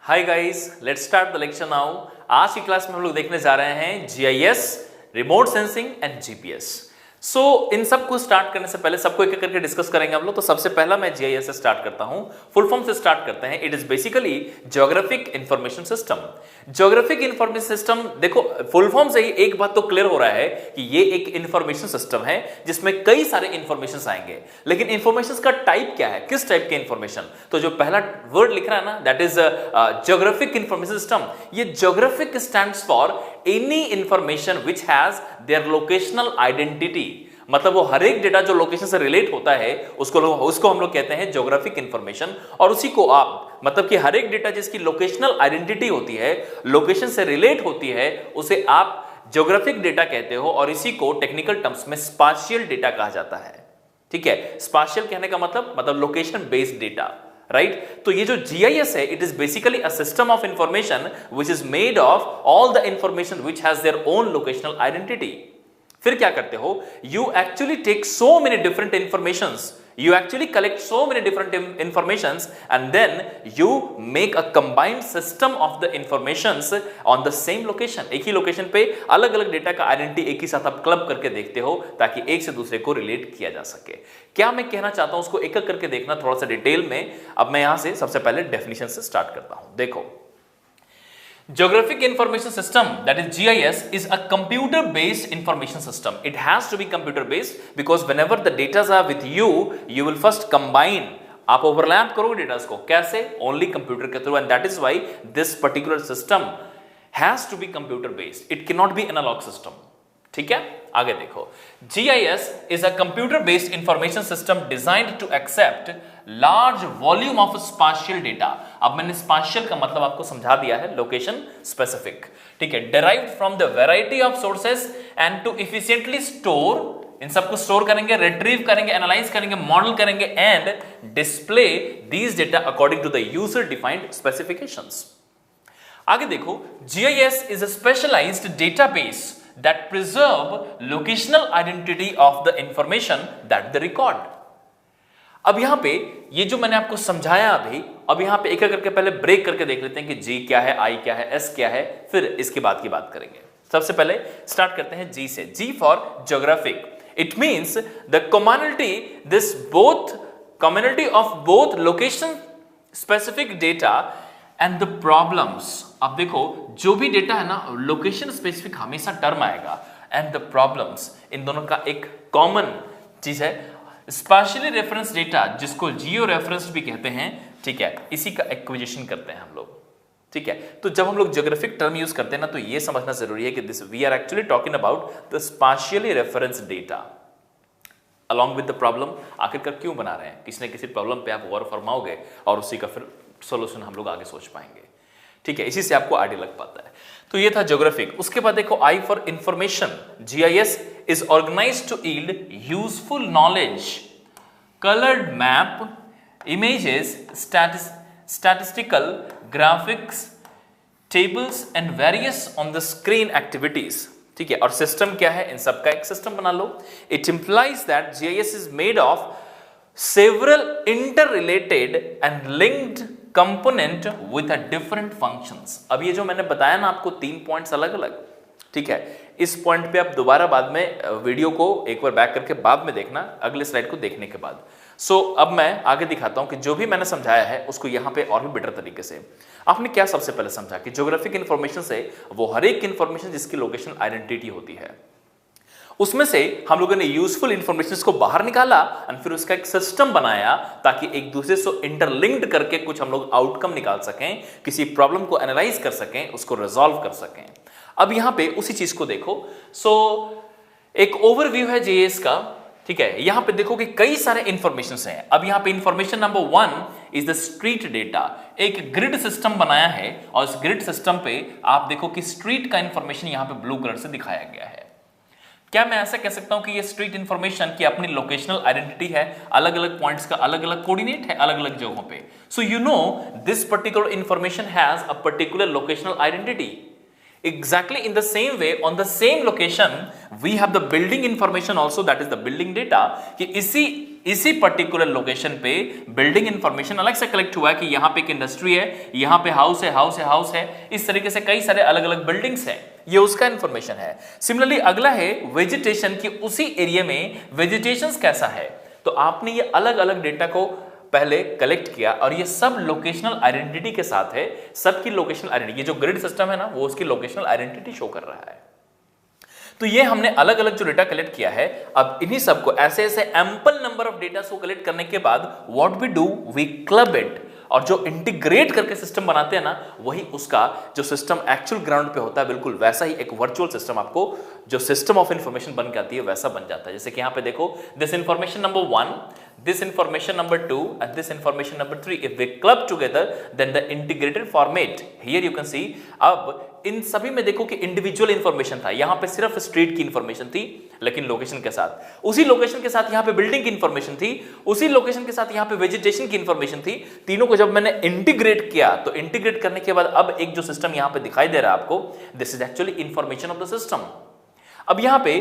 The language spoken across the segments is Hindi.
Hi guys, let's start the lecture now. आज की क्लास में हम लोग देखने जा रहे हैं GIS, remote sensing and GPS. So इन सब को स्टार्ट करने से पहले सबको एक एक करके डिस्कस करेंगे हम लोग। तो सबसे पहला मैं जीआईएस से स्टार्ट करता हूं, फुल फॉर्म से स्टार्ट करते हैं। It is basically geographic information system. Geographic information system, देखो फुल फॉर्म से ही एक बात तो क्लियर हो रहा है कि ये एक इंफॉर्मेशन सिस्टम है जिसमें कई सारे इंफॉर्मेशन आएंगे। लेकिन इंफॉर्मेशन का टाइप क्या है, किस टाइप के इंफॉर्मेशन? तो जो पहला वर्ड लिख रहा है ना, that is geographic information system. ये geographic stands for any information which has their locational identity. मतलब वो हर एक डेटा जो लोकेशन से रिलेट होता है उसको हम लोग कहते हैं ज्योग्राफिक इंफॉर्मेशन। और उसी को आप, मतलब कि हर एक डेटा जिसकी लोकेशनल आइडेंटिटी होती है, लोकेशन से रिलेट होती है, उसे आप ज्योग्राफिक डेटा कहते हो। और इसी को टेक्निकल टर्म्स में स्पाशियल डेटा कहा जाता है। ठीक है, स्पाशियल कहने का मतलब लोकेशन बेस्ड डेटा, राइट? तो ये जो जीआईएस है, it is basically a system of information which is made of all the information which has their own locational identity. फिर क्या करते हो, you actually take so many different informations, you actually collect so many different informations and then you make a combined system of the informations on the same location। एक ही लोकेशन पे अलग अलग डेटा का आइडेंटिटी एक ही साथ आप क्लब करके देखते हो ताकि एक से दूसरे को रिलेट किया जा सके। क्या मैं कहना चाहता हूं उसको एक एक करके देखना थोड़ा सा डिटेल में। अब मैं यहां से सबसे पहले डेफिनेशन से स्टार्ट करता हूं। देखो, Geographic Information System, that is GIS, is a computer-based information system. It has to be computer-based because whenever the data are with you, you will first combine. आप overlap करोगे डेटा को, कैसे? Only computer के through, and that is why this particular system has to be computer-based. It cannot be analog system. ठीक है, आगे देखो। GIS is a computer-based information system designed to accept large volume of spatial data। अब मैंने spatial का मतलब आपको समझा दिया है, location specific। ठीक है, derived from the variety of sources and to efficiently store, इन सबको स्टोर करेंगे, रिट्रीव करेंगे, एनालाइज करेंगे, मॉडल करेंगे and display these data according to the user defined specifications. आगे देखो, GIS is a specialized database that preserve locational identity of the information that they record। अब यहां पे ये जो मैंने आपको समझाया अभी, अब यहां पे एक एक करके पहले ब्रेक करके देख लेते हैं कि G क्या है, I क्या है, S क्या है, फिर इसके बाद की बात करेंगे। सबसे पहले स्टार्ट करते हैं G से। G for geographic. It means the community of both location specific data and the problems. अब देखो, जो भी डेटा है ना, लोकेशन स्पेसिफिक हमेशा टर्म आएगा, एंड द प्रॉब्लम्स, इन दोनों का एक कॉमन चीज है स्पेशली रेफरेंस डेटा, जिसको जियो रेफरेंस भी कहते हैं। ठीक है, इसी का एक्विजिशन करते हैं हम लोग। ठीक है, तो जब हम लोग ज्योग्राफिक टर्म यूज करते हैं ना, तो ये समझना जरूरी है कि this we are actually talking about the specially reference data along with the problem. आखिरकार क्यों बना रहे हैं, किसी न किसी प्रॉब्लम पे आप गौर फरमाओगे और उसी का फिर सोल्यूशन हम लोग आगे सोच पाएंगे। ठीक है, इसी से आपको आइडिया लग पाता है। तो ये था ज्योग्राफिक। उसके बाद देखो, I for information. GIS is organised to yield useful knowledge, coloured map, images, statistical graphics, tables and various on the screen activities. ठीक है, और सिस्टम क्या है, इन सबका एक सिस्टम बना लो। It implies that GIS is made of several interrelated and linked component with a different functions। अब ये जो मैंने बताया ना आपको 3 पॉइंट्स अलग अलग, ठीक है, इस पॉइंट पे आप दोबारा बाद में वीडियो को एक बार बैक करके बाद में देखना, अगले स्लाइड को देखने के बाद। सो अब मैं आगे दिखाता हूं कि जो भी मैंने समझाया है उसको यहां पे और भी बेटर तरीके से। आपने क्या सबसे पहले समझा कि ज्योग्राफिक इंफॉर्मेशन से वो हर एक इंफॉर्मेशन जिसकी लोकेशन आइडेंटिटी होती है, उसमें से हम लोगों ने यूजफुल इंफॉर्मेशन को बाहर निकाला और फिर उसका एक सिस्टम बनाया ताकि एक दूसरे से इंटरलिंक्ड करके कुछ हम लोग आउटकम निकाल सकें, किसी प्रॉब्लम को एनालाइज कर सकें, उसको रिजॉल्व कर सकें। अब यहां पे उसी चीज को देखो। सो एक ओवरव्यू है जीआईएस का। ठीक है, यहां पे देखो कि कई सारे इंफॉर्मेशन हैं। अब यहां पे information number 1 is the street data. एक ग्रिड सिस्टम बनाया है और इस ग्रिड सिस्टम पे आप देखो कि स्ट्रीट का इंफॉर्मेशन यहां पे ब्लू कलर से दिखाया गया है। क्या मैं ऐसा कह सकता हूं कि ये स्ट्रीट इंफॉर्मेशन की अपनी लोकेशनल आइडेंटिटी है, अलग अलग पॉइंट्स का अलग अलग कोऑर्डिनेट है अलग अलग जगहों पे। So you know this particular information has a particular locational identity. Exactly in the same way, on the same location, we have the building information also, that is the building data, कि इसी इसी पर्टिकुलर लोकेशन पे बिल्डिंग इंफॉर्मेशन अलग से कलेक्ट हुआ है कि यहां पे एक इंडस्ट्री है, यहां पे हाउस है, हाउस है, हाउस है, इस तरीके से कई सारे अलग अलग बिल्डिंग्स हैं, ये उसका इंफॉर्मेशन है। सिमिलरली अगला है वेजिटेशन की, उसी एरिया में वेजिटेशन कैसा है, तो आपने ये अलग अलग डेटा को पहले कलेक्ट किया और ये सब लोकेशनल आइडेंटिटी के साथ है, सबकी लोकेशनल आइडेंटिटी, ये जो ग्रिड सिस्टम है ना वो उसकी लोकेशनल आइडेंटिटी शो कर रहा है। तो ये हमने अलग अलग जो डेटा कलेक्ट किया है, अब इन्हीं सबको ऐसे ऐसे एम्पल नंबर ऑफ डेटा को कलेक्ट करने के बाद what we do, we club it, और जो इंटीग्रेट करके सिस्टम बनाते हैं ना, वही उसका जो सिस्टम एक्चुअल ग्राउंड पे होता है, बिल्कुल वैसा ही एक वर्चुअल सिस्टम आपको जो सिस्टम ऑफ इंफॉर्मेशन बन के आती है वैसा बन जाता है। जैसे कि यहां पे देखो, this information number 1, this information number 2 and this information number 3, if we club together then the integrated format, here you can see। अब इन सभी में देखो कि इंडिविजुअल इंफॉर्मेशन था, यहां पे सिर्फ स्ट्रीट की इंफॉर्मेशन थी लेकिन लोकेशन के साथ, उसी लोकेशन के साथ यहां पे बिल्डिंग की इंफॉर्मेशन थी, उसी लोकेशन के साथ यहां पे वेजिटेशन की इंफॉर्मेशन थी। तीनों को जब मैंने इंटीग्रेट किया, तो इंटीग्रेट करने के बाद अब एक जो सिस्टम यहां पे दिखाई दे रहा है आपको, this is actually information of the system. अब यहां पे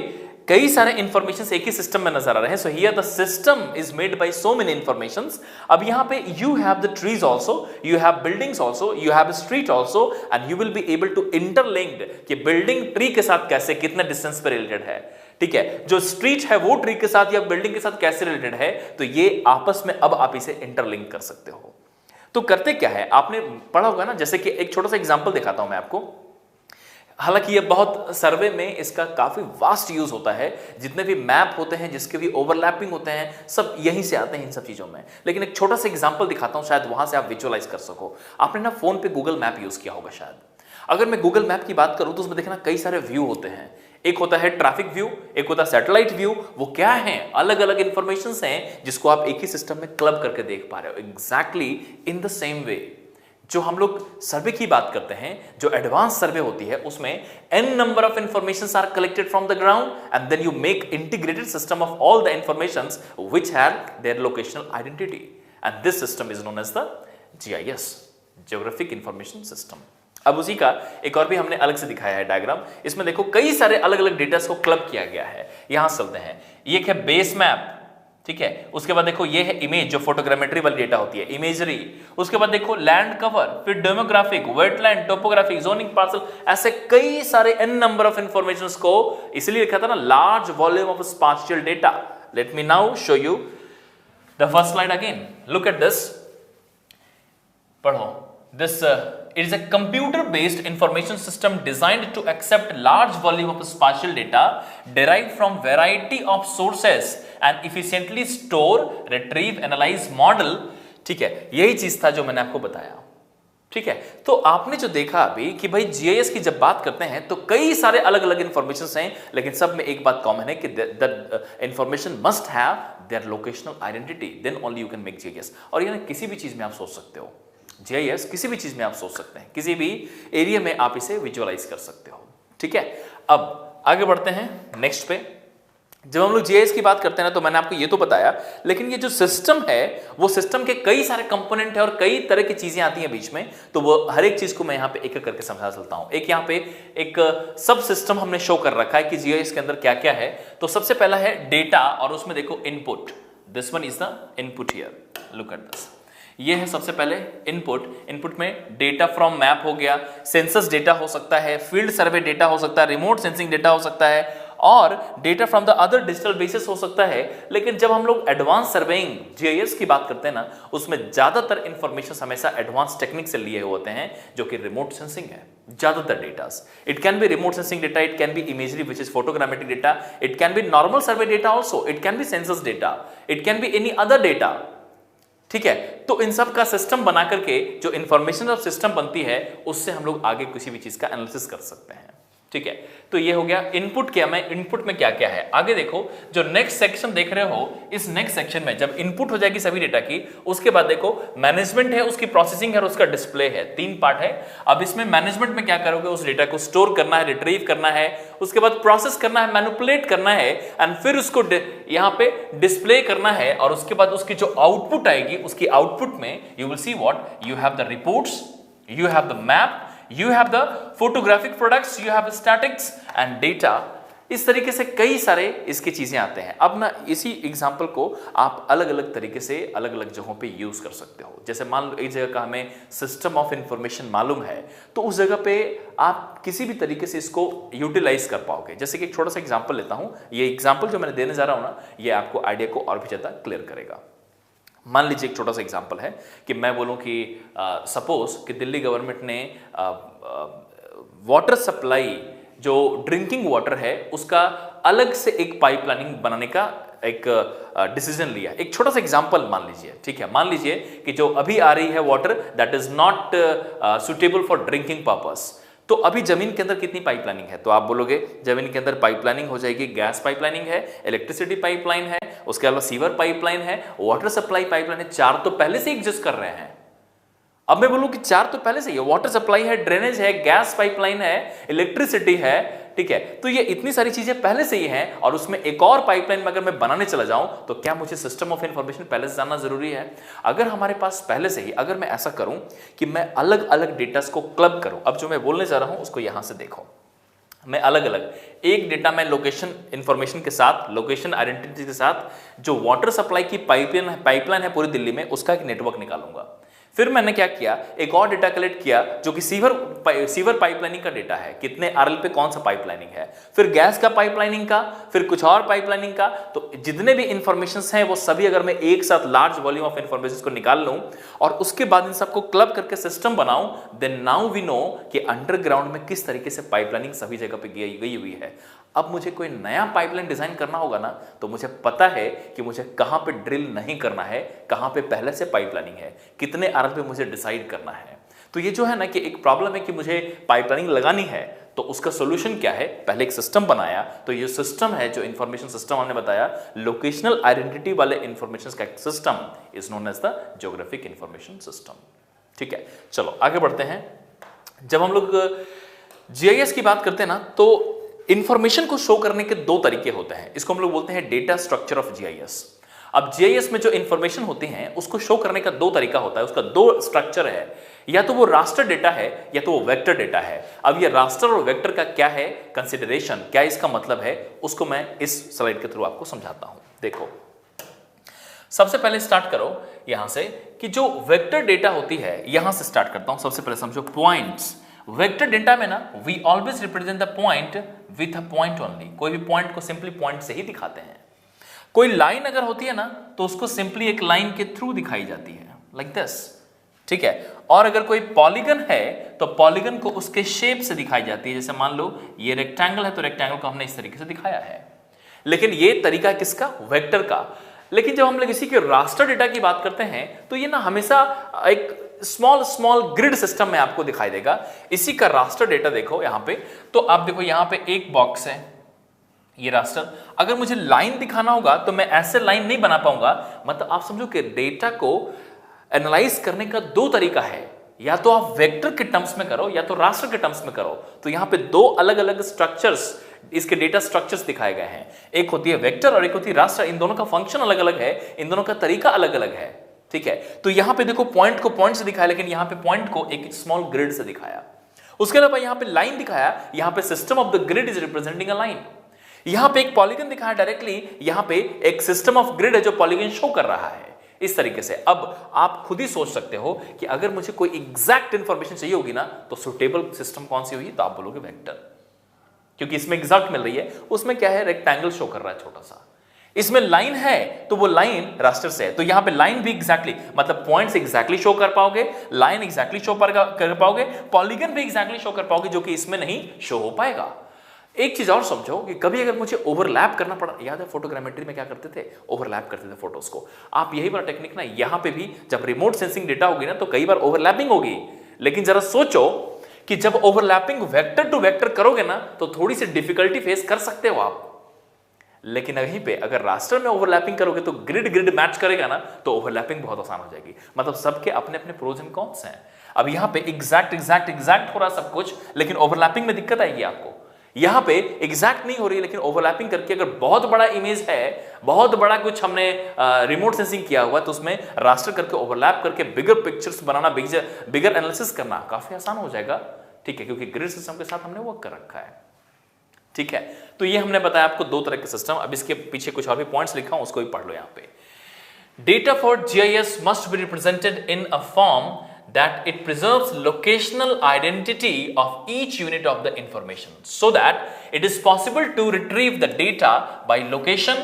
कई सारे इंफॉर्मेशन एक ही सिस्टम में नजर आ रहे हैं, so here the system is made by so many informations. अब यहां पे you have the trees also, you have buildings also, you have street also, and you will be able to interlinked कि बिल्डिंग ट्री के साथ कैसे, कितने डिस्टेंस पे रिलेटेड है, ठीक है, जो स्ट्रीट है वो ट्री के साथ या बिल्डिंग के साथ कैसे रिलेटेड है, तो ये आपस में अब आप इसे इंटरलिंक कर सकते हो। तो करते क्या है, आपने पढ़ा होगा ना, जैसे कि एक छोटा सा एग्जांपल दिखाता हूं मैं आपको। हालांकि ये बहुत सर्वे में इसका काफी वास्ट यूज होता है, जितने भी मैप होते हैं, जिसके भी ओवरलैपिंग होते हैं, सब यहीं से आते हैं इन सब चीजों में। लेकिन एक छोटा सा एग्जांपल दिखाता हूं, शायद वहां से आप विजुअलाइज कर सको। आपने ना फोन पे गूगल मैप यूज किया होगा शायद। अगर मैं गूगल मैप की बात करूं तो उसमें देखना कई सारे व्यू होते हैं, एक होता है ट्रैफिक व्यू, एक होता है सैटेलाइट व्यू। वो क्या है, अलग अलग इंफॉर्मेशन हैं जिसको आप एक ही सिस्टम में क्लब करके देख पा रहे हो। Exactly in the same way जो हम लोग सर्वे की बात करते हैं, जो एडवांस सर्वे होती है, उसमें n number of informations are collected from the ground and then you make integrated system of all the informations which have their locational identity, and this system is known as the GIS, geographic information system. अब उसी का एक और भी हमने अलग से दिखाया है डायग्राम। इसमें देखो कई सारे अलग अलग डेटा को क्लब किया गया है। यहां चलते हैं, ये है बेस मैप, ठीक है। उसके बाद देखो ये है इमेज, जो फोटोग्रामेट्री वाली डेटा होती है, इमेजरी। उसके बाद देखो लैंड कवर, फिर demographic, wetland, topographic, zoning, parcel, ऐसे कई सारे n नंबर ऑफ इंफॉर्मेशंस को इसलिए लिखा था ना, large volume of spatial data. Let me now show you the first slide again. Look at this, पढ़ो। This it is a computer based information system designed to accept large volume of spatial data derived from variety of sources and efficiently store, retrieve, analyze, model, ठीक है, यही चीज था जो मैंने आपको बताया, ठीक है। तो आपने जो देखा अभी कि भाई GIS की जब बात करते हैं तो कई सारे अलग अलग इंफॉर्मेशन हैं, लेकिन सब में एक बात कॉमन है कि the information must have their locational identity, then only you can make GIS। और ये किसी भी चीज में आप सोच सकते हो, GIS किसी भी चीज में आप सोच सकते हैं, किसी भी एरिया में आप इसे विजुअलाइज कर सकते हो, ठीक है। अब आगे बढ़ते हैं नेक्स्ट पे। जब हम लोग GIS की बात करते हैं ना, तो मैंने आपको ये तो बताया, लेकिन ये जो सिस्टम है वो सिस्टम के कई सारे कंपोनेंट है और कई तरह की चीजें आती हैं बीच में, तो वो हर एक चीज को मैं यहाँ पे एक एक करके समझा चलता हूँ। एक यहाँ पे एक सब सिस्टम हमने शो कर रखा है कि GIS के अंदर क्या क्या है। तो सबसे पहला है डेटा, और उसमें देखो input, this one is the input here, look at this. ये है सबसे पहले इनपुट। इनपुट में डेटा फ्रॉम मैप हो गया, सेंसस डेटा हो सकता है, फील्ड सर्वे डेटा हो सकता है, रिमोट सेंसिंग डेटा हो सकता है, और data from the other digital basis हो सकता है। लेकिन जब हम लोग एडवांस सर्वेइंग GIS की बात करते हैं ना, उसमें ज्यादातर इंफॉर्मेशन हमेशा एडवांस टेक्निक से लिए होते हैं, जो कि रिमोट सेंसिंग है। ज्यादातर datas, it can be remote sensing data, it can B imagery which is photogrammetric data, it can B normal survey data also, it can B census data, it can be any other data, ठीक है। तो इन सब का सिस्टम बना करके जो इंफॉर्मेशन ऑफ सिस्टम बनती है, उससे हम लोग आगे किसी भी चीज का एनालिसिस कर सकते हैं, ठीक है। तो ये हो गया इनपुट। क्या मैं इनपुट में क्या क्या है, आगे देखो जो नेक्स्ट सेक्शन देख रहे हो, इस नेक्स्ट सेक्शन में जब इनपुट हो जाएगी सभी डेटा की, उसके बाद देखो मैनेजमेंट है, उसकी प्रोसेसिंग है और उसका डिस्प्ले है। 3 पार्ट है। अब इसमें मैनेजमेंट में क्या करोगे, उस डेटा को स्टोर करना है, रिट्रीव करना है, उसके बाद प्रोसेस करना है, मैनिपुलेट करना है, एंड फिर उसको यहाँ पे डिस्प्ले करना है। और उसके बाद उसकी जो आउटपुट आएगी, उसकी आउटपुट में you will see what, you have the reports, you have the map, you have the photographic products, you have statics and data, इस तरीके से कई सारे इसकी चीजें आते हैं। अब ना इसी एग्जाम्पल को आप अलग अलग तरीके से अलग अलग जगहों पे यूज कर सकते हो। जैसे मान लो एक जगह का हमें सिस्टम ऑफ इंफॉर्मेशन मालूम है, तो उस जगह पे आप किसी भी तरीके से इसको यूटिलाइज कर पाओगे। जैसे कि एक छोटा सा एग्जाम्पल लेता हूं, ये एग्जाम्पल जो मैंने देने जा रहा हूं ना, ये आपको आइडिया को और भी ज्यादा क्लियर करेगा। मान लीजिए एक छोटा सा एग्जाम्पल है कि मैं बोलूं कि सपोज कि दिल्ली गवर्नमेंट ने वाटर सप्लाई जो ड्रिंकिंग वाटर है उसका अलग से एक पाइपलाइनिंग बनाने का एक डिसीजन लिया। एक छोटा सा एग्जांपल मान लीजिए, ठीक है। मान लीजिए कि जो अभी आ रही है water that is not suitable for drinking purpose, तो अभी जमीन के अंदर कितनी पाइपलाइनिंग है? तो आप बोलोगे जमीन के अंदर पाइपलाइनिंग हो जाएगी, गैस पाइपलाइनिंग है, इलेक्ट्रिसिटी पाइपलाइन है, उसके अलावा सीवर पाइपलाइन है, वाटर सप्लाई पाइपलाइन है। 4 तो पहले से एग्जिस्ट कर रहे हैं। अब मैं बोलूं कि 4 तो पहले से ही है, वाटर सप्लाई है, ड्रेनेज है, गैस पाइपलाइन है, इलेक्ट्रिसिटी है, ठीक है। तो ये इतनी सारी चीजें पहले से ही हैं और उसमें एक और पाइपलाइन में अगर मैं बनाने चला जाऊं तो क्या मुझे सिस्टम ऑफ इंफॉर्मेशन पहले से जानना जरूरी है? अगर हमारे पास पहले से ही, अगर मैं ऐसा करूं कि मैं अलग अलग डेटा को क्लब करूं, अब जो मैं बोलने जा रहा हूं उसको यहां से देखो, मैं अलग अलग एक डेटा में लोकेशन इंफॉर्मेशन के साथ, लोकेशन आइडेंटिटी के साथ जो वाटर सप्लाई की पाइपलाइन है पूरी दिल्ली में, उसका एक नेटवर्क निकालूंगा। फिर मैंने क्या किया, एक और डेटा कलेक्ट किया जो कि सीवर पाइपलाइनिंग का डेटा है, कितने आरएल पे कौन सा पाइपलाइनिंग है, फिर गैस का पाइपलाइनिंग का, फिर कुछ और पाइपलाइनिंग का। तो जितने भी इंफॉर्मेशंस हैं वो सभी अगर मैं एक साथ लार्ज वॉल्यूम ऑफ इंफॉर्मेशन को निकाल लूं और उसके बाद इन सबको क्लब करके सिस्टम बनाऊं, देन नाउ वी नो कि अंडरग्राउंड में किस तरीके से पाइपलाइनिंग सभी जगह पे गई हुई है। अब मुझे कोई नया पाइपलाइन डिजाइन करना होगा ना, तो मुझे पता है कि मुझे कहां पे ड्रिल नहीं करना है, कहां पे पहले से पाइपलाइनिंग है, कितने आरएल पे मुझे डिसाइड करना है। तो ये जो है ना कि एक प्रॉब्लम है कि मुझे पाइपलाइनिंग लगानी है, तो उसका सॉल्यूशन क्या है? पहले एक सिस्टम बनाया। तो ये सिस्टम है जो इंफॉर्मेशन सिस्टम हमने बताया, लोकेशनल आइडेंटिटी वाले इंफॉर्मेशन का एक system is known as the geographic information system. ठीक है, चलो आगे बढ़ते हैं। जब हम लोग जीआईएस की बात करते हैं ना, तो इंफॉर्मेशन को शो करने के 2 तरीके होते हैं। इसको हम लोग बोलते हैं डेटा स्ट्रक्चर ऑफ जीआईएस। अब जीआईएस में जो इंफॉर्मेशन होती हैं उसको शो करने का 2 तरीका होता है, उसका 2 स्ट्रक्चर है, या तो वो रास्टर डेटा है या तो वो वेक्टर डेटा है। अब ये रास्टर और वेक्टर का क्या है कंसिडरेशन, क्या इसका मतलब है, उसको मैं इस स्लाइड के थ्रू आपको समझाता हूं। देखो, सबसे पहले स्टार्ट करो यहां से कि जो वेक्टर डेटा होती है, यहां से स्टार्ट करता हूं। सबसे पहले समझो पॉइंट्स। वेक्टर डेटा में ना we always represent the point with a point only. कोई भी पॉइंट को सिंपली पॉइंट से ही दिखाते हैं। कोई लाइन अगर होती है ना तो उसको सिंपली एक लाइन के थ्रू दिखाई जाती है, लाइक दिस, ठीक है। और अगर कोई पॉलीगन है तो पॉलीगन को उसके शेप से दिखाई जाती है। जैसे मान लो ये रेक्टेंगल है तो रेक्टेंगल को हमने इस तरीके से दिखाया है, लेकिन ये तरीका किसका? वेक्टर का। लेकिन जब हम लोग इसी के रास्टर डेटा की बात करते हैं तो ये ना हमेशा एक स्मॉल ग्रिड सिस्टम में आपको दिखाई देगा। इसी का रास्टर डेटा देखो यहां पे, तो आप देखो यहां पे एक बॉक्स है, ये रास्टर। अगर मुझे लाइन दिखाना होगा तो मैं ऐसे लाइन नहीं बना पाऊंगा। मतलब आप समझो कि डेटा को एनालाइज करने का 2 तरीका है, या तो आप वेक्टर के टर्म्स में करो या तो रास्टर के टर्म्स में करो। तो यहां पे 2 अलग अलग स्ट्रक्चर्स, इसके डेटा स्ट्रक्चर्स दिखाए गए हैं। एक होती है वेक्टर और एक होती है रास्टर। इन दोनों का फंक्शन अलग अलग है, इन दोनों का तरीका अलग अलग है, ठीक है। तो यहां पे देखो पॉइंट को पॉइंट से दिखाया, लेकिन यहां पे पॉइंट को एक स्मॉल ग्रिड से दिखाया। उसके अलावा यहां पे लाइन दिखाया, यहां पे system of the grid is representing a line. यहां पे एक पॉलीगन दिखाया डायरेक्टली, यहां पे एक सिस्टम ऑफ ग्रिड है जो पॉलीगन शो कर रहा है। इस तरीके से अब आप खुद ही सोच सकते हो कि अगर मुझे कोई एग्जैक्ट इंफॉर्मेशन चाहिए होगी ना तो सुटेबल सिस्टम कौन सी होगी? तो आप बोलोगे वेक्टर, क्योंकि इसमें एग्जैक्ट मिल रही है। उसमें क्या है? रेक्टेंगल शो कर रहा है छोटा सा। इसमें लाइन है तो वो लाइन रास्टर से है, तो यहां पे लाइन भी एग्जैक्टली, मतलब पॉइंट्स एग्जैक्टली शो कर पाओगे, लाइन एग्जैक्टली शो कर पाओगे, पॉलीगन भी एग्जैक्टली शो कर पाओगे, जो कि इसमें नहीं शो हो पाएगा। एक चीज और समझो कि कभी अगर मुझे ओवरलैप करना पड़ा, याद है फोटोग्रामेट्री में क्या करते थे? ओवरलैप करते थे फोटोज को। आप यही वाला टेक्निक ना यहां पे भी, जब रिमोट सेंसिंग डेटा होगी ना तो कई बार ओवरलैपिंग होगी। लेकिन जरा सोचो कि जब ओवरलैपिंग वेक्टर टू वेक्टर करोगे ना तो थोड़ी सी डिफिकल्टी फेस कर सकते हो आप। लेकिन वहीं पे अगर रास्टर में ओवरलैपिंग करोगे तो ग्रिड मैच करेगा ना, तो ओवरलैपिंग बहुत आसान हो जाएगी। मतलब सबके अपने अपने प्रोज एंड कॉन्स हैं। अब यहां पे एग्जैक्ट हो रहा सब कुछ, लेकिन ओवरलैपिंग में दिक्कत आएगी आपको। यहां पे एग्जैक्ट नहीं हो रही है, लेकिन ओवरलैपिंग करके अगर बहुत बड़ा इमेज है, बहुत बड़ा कुछ हमने रिमोट सेंसिंग किया हुआ, तो उसमें रास्टर करके ओवरलैप करके बिगर पिक्चर्स बनाना, बिगर एनालिसिस करना काफी आसान हो जाएगा, ठीक है, क्योंकि ग्रिड सिस्टम के साथ हमने वर्क कर रखा है। ठीक है, तो ये हमने बताया आपको दो तरह के सिस्टम। अब इसके पीछे कुछ और भी पॉइंट्स लिखा हूं, उसको भी पढ़ लो यहां पे। Data for GIS must be represented in a form that it preserves locational identity of each unit of the information so that it is possible to retrieve the data by location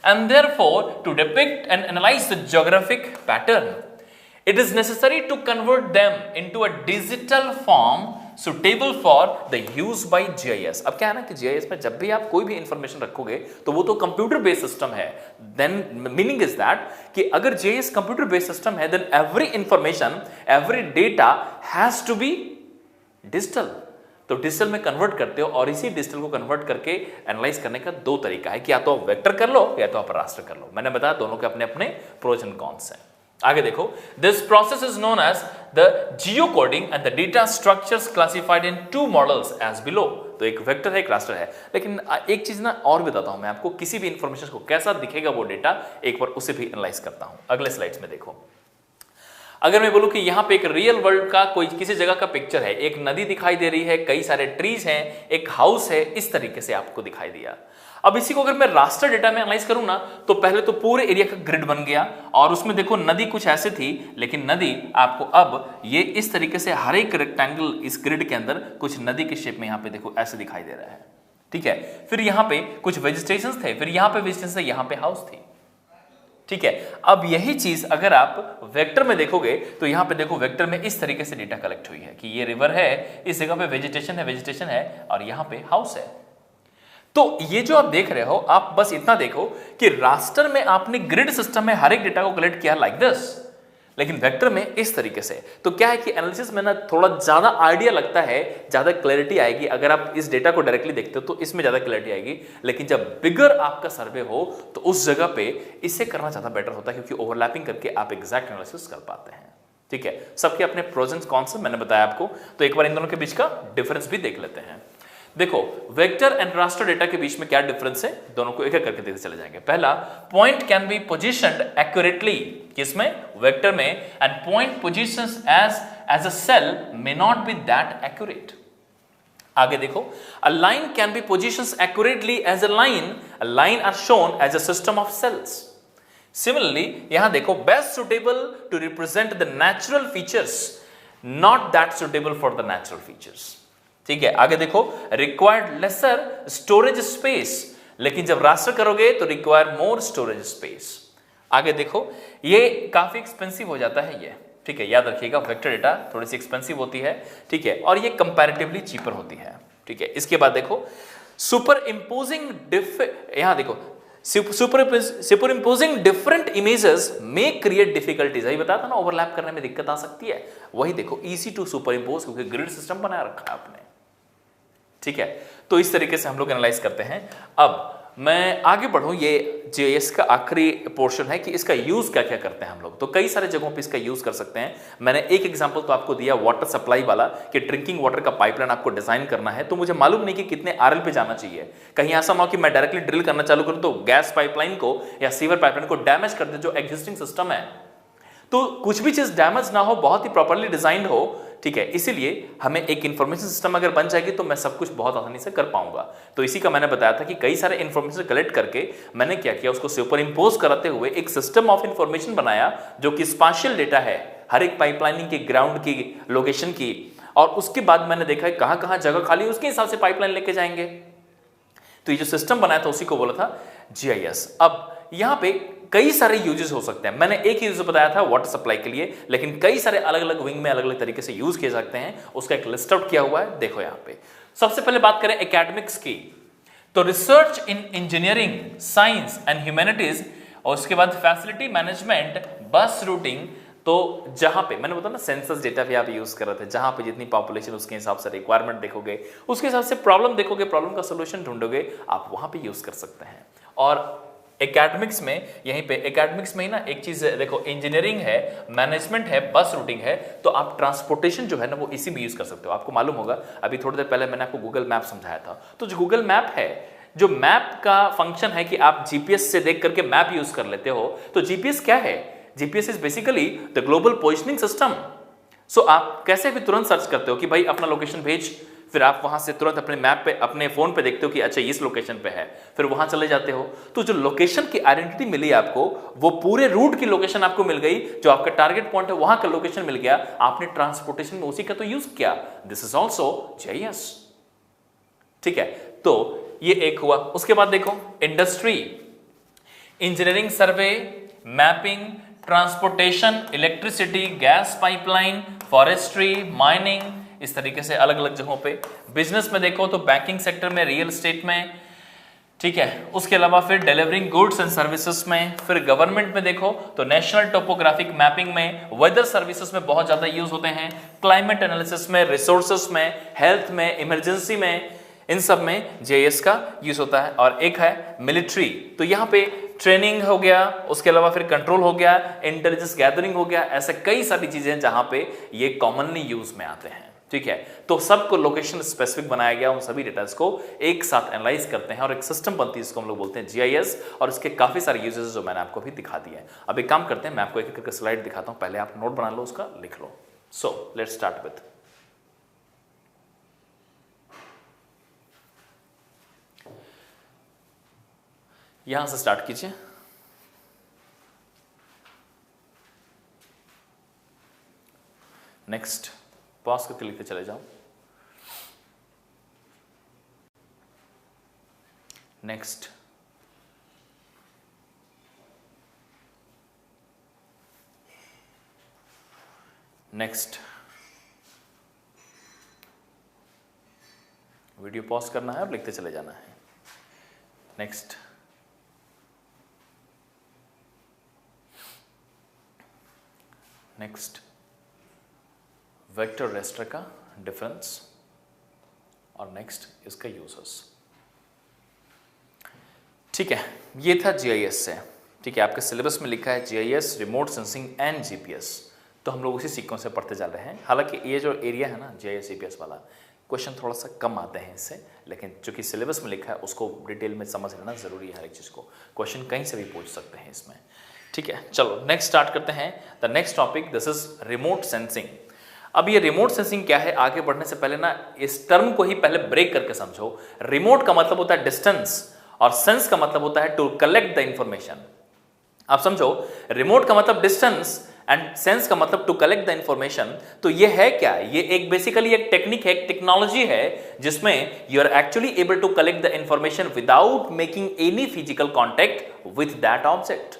and therefore to depict and analyze the geographic pattern. It is necessary to convert them into a digital form suitable for the use by GIS. अब क्या है ना कि GIS में जब भी आप कोई भी इंफॉर्मेशन रखोगे तो वो तो कंप्यूटर बेस्ड सिस्टम है। देन मीनिंग इज दैट कि अगर GIS कंप्यूटर बेस्ड सिस्टम है then every information, every data has to be digital. तो डिजिटल में कन्वर्ट करते हो और इसी डिजिटल को कन्वर्ट करके एनालाइज करने का दो तरीका है कि या तो आप वेक्टर कर लो या तो आप रास्टर कर लो। मैंने बताया दोनों के अपने अपने प्रोज एंड कॉन्स हैं। आगे देखो, this process is known as the geo coding and the data structures classified into models as below. तो एक वेक्टर है, एक रास्टर है। लेकिन एक चीज ना और बताता हूं मैं आपको, किसी भी इंफॉर्मेशन को कैसा दिखेगा वो डेटा, एक बार उसे भी एनालाइज करता हूं। अगले स्लाइड्स में देखो, अगर मैं बोलूं कि यहां पे एक रियल वर्ल्ड का कोई किसी जगह का पिक्चर है, एक नदी दिखाई दे रही है, कई सारे ट्रीज हैं, एक हाउस है, इस तरीके से आपको दिखाई दिया। अब इसी को अगर मैं रास्टर डेटा में एनालाइज करूं ना, तो पहले तो पूरे एरिया का ग्रिड बन गया और उसमें देखो नदी कुछ ऐसे थी, लेकिन नदी आपको अब ये इस तरीके से हर एक रेक्टेंगल इस ग्रिड के अंदर कुछ नदी के शेप में यहां पे देखो ऐसे दिखाई दे रहा है। ठीक है, फिर यहां पे कुछ वेजिटेशन थे, फिर यहां पे वेजिटेशन है, यहां पे हाउस थी। ठीक है, अब यही चीज अगर आप वेक्टर में देखोगे तो यहां पे देखो वेक्टर में इस तरीके से डेटा कलेक्ट हुई है कि ये रिवर है, इस जगह पे वेजिटेशन है और यहां पे हाउस है। तो ये जो आप देख रहे हो, आप बस इतना देखो कि रास्टर में आपने ग्रिड सिस्टम में हर एक डेटा को कलेक्ट किया लाइक दिस, लेकिन वेक्टर में इस तरीके से। तो क्या है कि एनालिसिस में ना थोड़ा ज्यादा आइडिया लगता है, ज्यादा क्लैरिटी आएगी। अगर आप इस डेटा को डायरेक्टली देखते हो तो इसमें ज्यादा क्लैरिटी आएगी, लेकिन जब बिगर आपका सर्वे हो तो उस जगह पे इसे करना ज्यादा बेटर होता है, क्योंकि ओवरलैपिंग करके आप एग्जैक्ट एनालिसिस कर पाते हैं। ठीक है, सबके अपने प्रोज एंड कॉन्स मैंने बताया आपको, तो एक बार इन दोनों के बीच का डिफरेंस भी देख लेते हैं। देखो, वेक्टर एंड रास्टर डेटा के बीच में क्या डिफरेंस है, दोनों को एक एक करके देखते चले जाएंगे। पहला, point can be positioned accurately, किसमें, वेक्टर में, and point positions as a cell may not be that accurate. आगे देखो, a line can be positions accurately as a line are shown as a system of cells. Similarly यहां देखो, best suitable to represent the natural features, not that suitable for the natural features. ठीक है, आगे देखो, रिक्वायर्ड लेसर स्टोरेज स्पेस, लेकिन जब रास्टर करोगे तो रिक्वायर मोर स्टोरेज स्पेस। आगे देखो, ये काफी एक्सपेंसिव हो जाता है ये। ठीक है, याद रखिएगा, वेक्टर डेटा थोड़ी सी एक्सपेंसिव होती है। ठीक है, और ये कंपैरेटिवली चीपर होती है। ठीक है, इसके बाद देखो, सुपर इंपोजिंग यहां देखो, super imposing different images may create difficulties. यही बताया था ना, ओवरलैप करने में दिक्कत आ सकती है। वही देखो, इजी टू सुपर इंपोज, क्योंकि ग्रिड सिस्टम बनाया रखा है आपने। ठीक है, तो इस तरीके से हम लोग एनालाइज करते हैं। अब मैं आगे बढ़ूं, ये जीआईएस का आखिरी पोर्शन है कि इसका यूज क्या क्या करते हैं हम लोग। तो कई सारे जगहों पे इसका यूज कर सकते हैं। मैंने एक एग्जांपल तो आपको दिया वाटर सप्लाई वाला, कि ड्रिंकिंग वाटर का पाइपलाइन आपको डिजाइन करना है, तो मुझे मालूम नहीं कि कितने आरएल पे जाना चाहिए। कहीं ऐसा ना हो कि मैं डायरेक्टली ड्रिल करना चालू करूं तो गैस पाइपलाइन को या सीवर पाइपलाइन को डैमेज कर दे जो एग्जिस्टिंग सिस्टम है। तो कुछ भी चीज डैमेज ना हो, बहुत ही प्रॉपर्ली डिजाइंड हो। ठीक है, इसीलिए हमें एक इंफॉर्मेशन सिस्टम अगर बन जाएगी तो मैं सब कुछ बहुत आसानी से कर पाऊंगा। तो इसी का मैंने बताया था कि कई सारे इंफॉर्मेशन कलेक्ट करके मैंने क्या किया, उसको सुपर इंपोज कराते हुए एक सिस्टम ऑफ इंफॉर्मेशन बनाया जो कि स्पाशियल डेटा है, हर एक पाइपलाइनिंग की, ग्राउंड की, लोकेशन की। और उसके बाद मैंने देखा है कहां कहां जगह खाली, उसके हिसाब से पाइपलाइन लेके जाएंगे। तो ये जो सिस्टम बनाया था उसी को बोला था जीआईएस। अब यहां पे कई सारे यूजेस हो सकते हैं। मैंने एक ही यूज बताया था वाटर सप्लाई के लिए, लेकिन कई सारे अलग अलग विंग में अलग अलग तरीके से यूज किए जाते हैं। उसका एक लिस्ट आउट किया हुआ है, देखो यहां पे। सबसे पहले बात करें एकेडमिक्स की, तो research in engineering, science and humanities, और उसके बाद फैसिलिटी मैनेजमेंट, बस रूटिंग। तो जहां पे मैंने बताया ना सेंसस डेटा भी आप यूज कर रहे थे, जहां पे जितनी पॉपुलेशन उसके हिसाब से रिक्वायरमेंट देखोगे, उसके हिसाब से प्रॉब्लम देखोगे, प्रॉब्लम का सोल्यूशन ढूंढोगे, आप वहां पे यूज कर सकते हैं। और एकेडमिक्स में, यहीं पे एकेडमिक्स में ही ना एक चीज देखो, इंजीनियरिंग है, मैनेजमेंट है, बस रूटिंग है, तो आप ट्रांसपोर्टेशन जो है ना वो इसी में यूज कर सकते हो। आपको मालूम होगा, अभी थोड़ी देर पहले मैंने आपको गूगल मैप समझाया था। तो जो गूगल मैप है, जो मैप का फंक्शन है कि आप जीपीएस से देख करके मैप यूज कर लेते हो। तो जीपीएस क्या है? GPS is basically the global positioning system. So आप कैसे भी तुरंत सर्च करते हो कि भाई अपना लोकेशन भेज, फिर आप वहां से तुरंत अपने मैप पे, अपने फोन पे देखते हो कि अच्छा इस लोकेशन पे है, फिर वहां चले जाते हो। तो जो लोकेशन की आइडेंटिटी मिली आपको, वो पूरे रूट की लोकेशन आपको मिल गई, जो आपका टारगेट पॉइंट है वहां का लोकेशन मिल गया, आपने ट्रांसपोर्टेशन में उसी का तो यूज किया। This is also GIS. ठीक है, तो ये एक हुआ। उसके बाद देखो इंडस्ट्री, इंजीनियरिंग सर्वे, mapping, transportation, electricity, gas pipeline, forestry, mining, इस तरीके से अलग अलग जगहों पे। बिजनेस में देखो तो बैंकिंग सेक्टर में, रियल एस्टेट में, ठीक है। उसके अलावा फिर डिलीवरिंग गुड्स एंड सर्विसेज में। फिर गवर्नमेंट में देखो तो नेशनल टोपोग्राफिक मैपिंग में, वेदर सर्विसेज में बहुत ज्यादा यूज होते हैं, क्लाइमेट एनालिसिस में, रिसोर्सेज में, हेल्थ में, इमरजेंसी में, इन सब में जीआईएस का यूज होता है। और एक है मिलिट्री, तो यहाँ पे ट्रेनिंग हो गया, उसके अलावा फिर कंट्रोल हो गया, इंटेलिजेंस गैदरिंग हो गया, ऐसे कई सारी चीजें हैं जहां पे ये कॉमनली यूज में आते हैं। ठीक है, तो सबको लोकेशन स्पेसिफिक बनाया गया, उन सभी डेटास को एक साथ एनालाइज करते हैं और एक सिस्टम बनती है, इसको हम लोग बोलते हैं जीआईएस। और इसके काफी सारे यूजेस जो मैंने आपको भी दिखा दिए हैं। अब एक काम करते हैं, मैं आपको एक एक स्लाइड दिखाता हूं, पहले आप नोट बना लो, उसका लिख लो। सो लेट्स स्टार्ट विथ, यहां से स्टार्ट कीजिए। नेक्स्ट, पॉज करके लिखते चले जाओ। नेक्स्ट, नेक्स्ट, वीडियो पॉज करना है और लिखते चले जाना है। नेक्स्ट, नेक्स्ट, वेक्टर रेस्टर का डिफरेंस, और नेक्स्ट इसका यूजर्स। ठीक है, ये था जीआईएस से। ठीक है, आपके सिलेबस में लिखा है GIS, remote sensing and GPS, तो हम लोग उसी सीक्वेंस से पढ़ते जा रहे हैं। हालांकि ये जो एरिया है ना जीआईएस जीपीएस वाला, क्वेश्चन थोड़ा सा कम आते हैं इससे, लेकिन चूंकि सिलेबस में लिखा है उसको डिटेल में समझ लेना जरूरी है। हर एक चीज़ को क्वेश्चन कहीं से भी पूछ सकते हैं इसमें। ठीक है, चलो नेक्स्ट स्टार्ट करते हैं। The next topic, this is remote sensing. अब ये रिमोट सेंसिंग क्या है, आगे बढ़ने से पहले ना इस टर्म को ही पहले ब्रेक करके समझो। रिमोट का मतलब होता है डिस्टेंस, और सेंस का मतलब होता है टू कलेक्ट द इंफॉर्मेशन। आप समझो, रिमोट का मतलब डिस्टेंस एंड सेंस का मतलब टू कलेक्ट द इंफॉर्मेशन। तो ये है क्या, ये एक बेसिकली एक टेक्निक है, एक टेक्नोलॉजी है, जिसमें you are actually able to collect the information without making any physical contact with that object.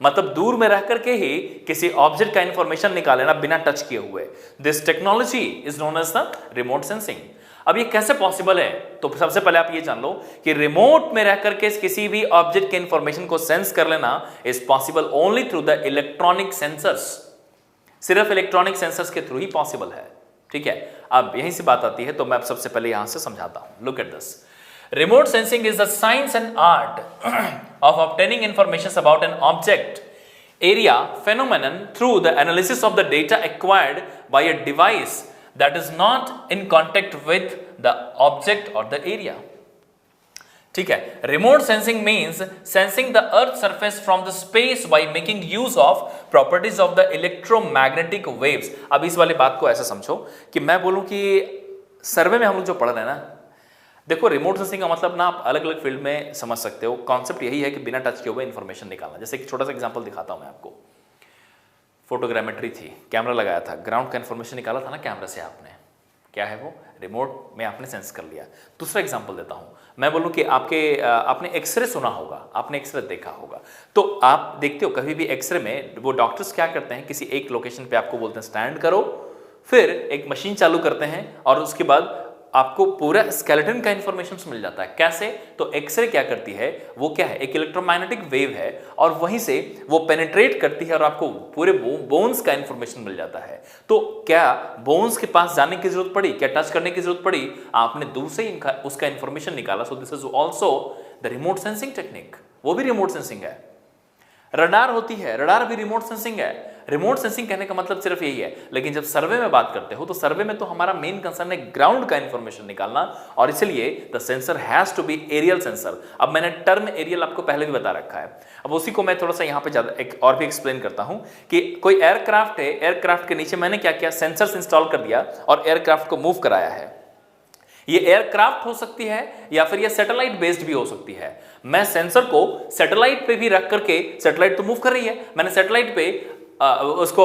मतलब दूर में रह करके ही किसी ऑब्जेक्ट का इंफॉर्मेशन निकालेना बिना टच किए हुए। This technology is known as the remote sensing. अब ये कैसे पॉसिबल है, तो सबसे पहले आप ये जान लो कि रिमोट में रह करके किसी भी ऑब्जेक्ट के इंफॉर्मेशन को सेंस कर लेना is possible only through the electronic sensors. सिर्फ इलेक्ट्रॉनिक सेंसर्स के थ्रू ही पॉसिबल है। ठीक है, अब यहीं से बात आती है, तो मैं अब सबसे पहले यहां से समझाता हूं। Look at this, remote sensing is the science and art of obtaining information about an object, area, phenomenon through the analysis of the data acquired by a device that is not in contact with the object or the area. ठीक है, remote sensing means sensing the earth surface from the space by making use of properties of the electromagnetic waves. अब इस वाली बात को ऐसे समझो कि मैं बोलूं कि सर्वे में हम लोग जो पढ़ रहे हैं ना, देखो रिमोट सेंसिंग का मतलब ना आप अलग अलग फील्ड में समझ सकते हो। कॉन्सेप्ट यही है कि बिना टच किए हुए इन्फॉर्मेशन निकालना। जैसे कि छोटा सा एग्जांपल दिखाता हूं मैं आपको। फोटोग्रामेट्री थी, कैमरा लगाया था, ग्राउंड का इन्फॉर्मेशन निकाला था ना कैमरा से आपने, क्या है वो, रिमोट में आपने सेंस कर लिया। दूसरा एग्जांपल देता हूं, मैं बोलूं कि आपने एक्सरे सुना होगा, आपने एक्सरे देखा होगा, तो आप देखते हो कभी भी एक्सरे में वो डॉक्टर्स क्या करते हैं, किसी एक लोकेशन पे आपको बोलते हैं स्टैंड करो, फिर एक मशीन चालू करते हैं और उसके बाद आपको पूरा स्केलेटन का इंफॉर्मेशन मिल जाता है। कैसे, तो एक्सरे क्या करती है, वो क्या है, एक इलेक्ट्रोमैग्नेटिक वेव है और वहीं से वो पेनिट्रेट करती है और आपको पूरे बोन्स का इंफॉर्मेशन मिल जाता है। तो क्या बोन्स के पास जाने की जरूरत पड़ी, क्या टच करने की जरूरत पड़ी, आपने दूर से ही उसका इंफॉर्मेशन निकाला। So this is also the remote sensing technique, वो भी रिमोट सेंसिंग है। रडार होती है, रडार भी रिमोट सेंसिंग है। रिमोट सेंसिंग कहने का मतलब सिर्फ यही है, लेकिन जब सर्वे में बात करते हो तो सर्वे में तो हमारा मेन कंसर्न है ग्राउंड का इंफॉर्मेशन निकालना, और इसलिए the sensor has to be aerial sensor. अब मैंने टर्म एरियल आपको पहले भी बता रखा है, अब उसी को मैं थोड़ा सा यहाँ पे ज्यादा एक और भी एक्सप्लेन करता हूं कि कोई एयरक्राफ्ट है, एयरक्राफ्ट के नीचे मैंने क्या किया, सेंसर्स इंस्टॉल कर दिया और एयरक्राफ्ट को मूव कराया है। ये एयरक्राफ्ट हो सकती है या फिर ये सैटेलाइट बेस्ड भी हो सकती है। मैं सेंसर को सैटेलाइट पे भी रख करके, सैटेलाइट तो मूव कर रही है, मैंने सैटेलाइट पे उसको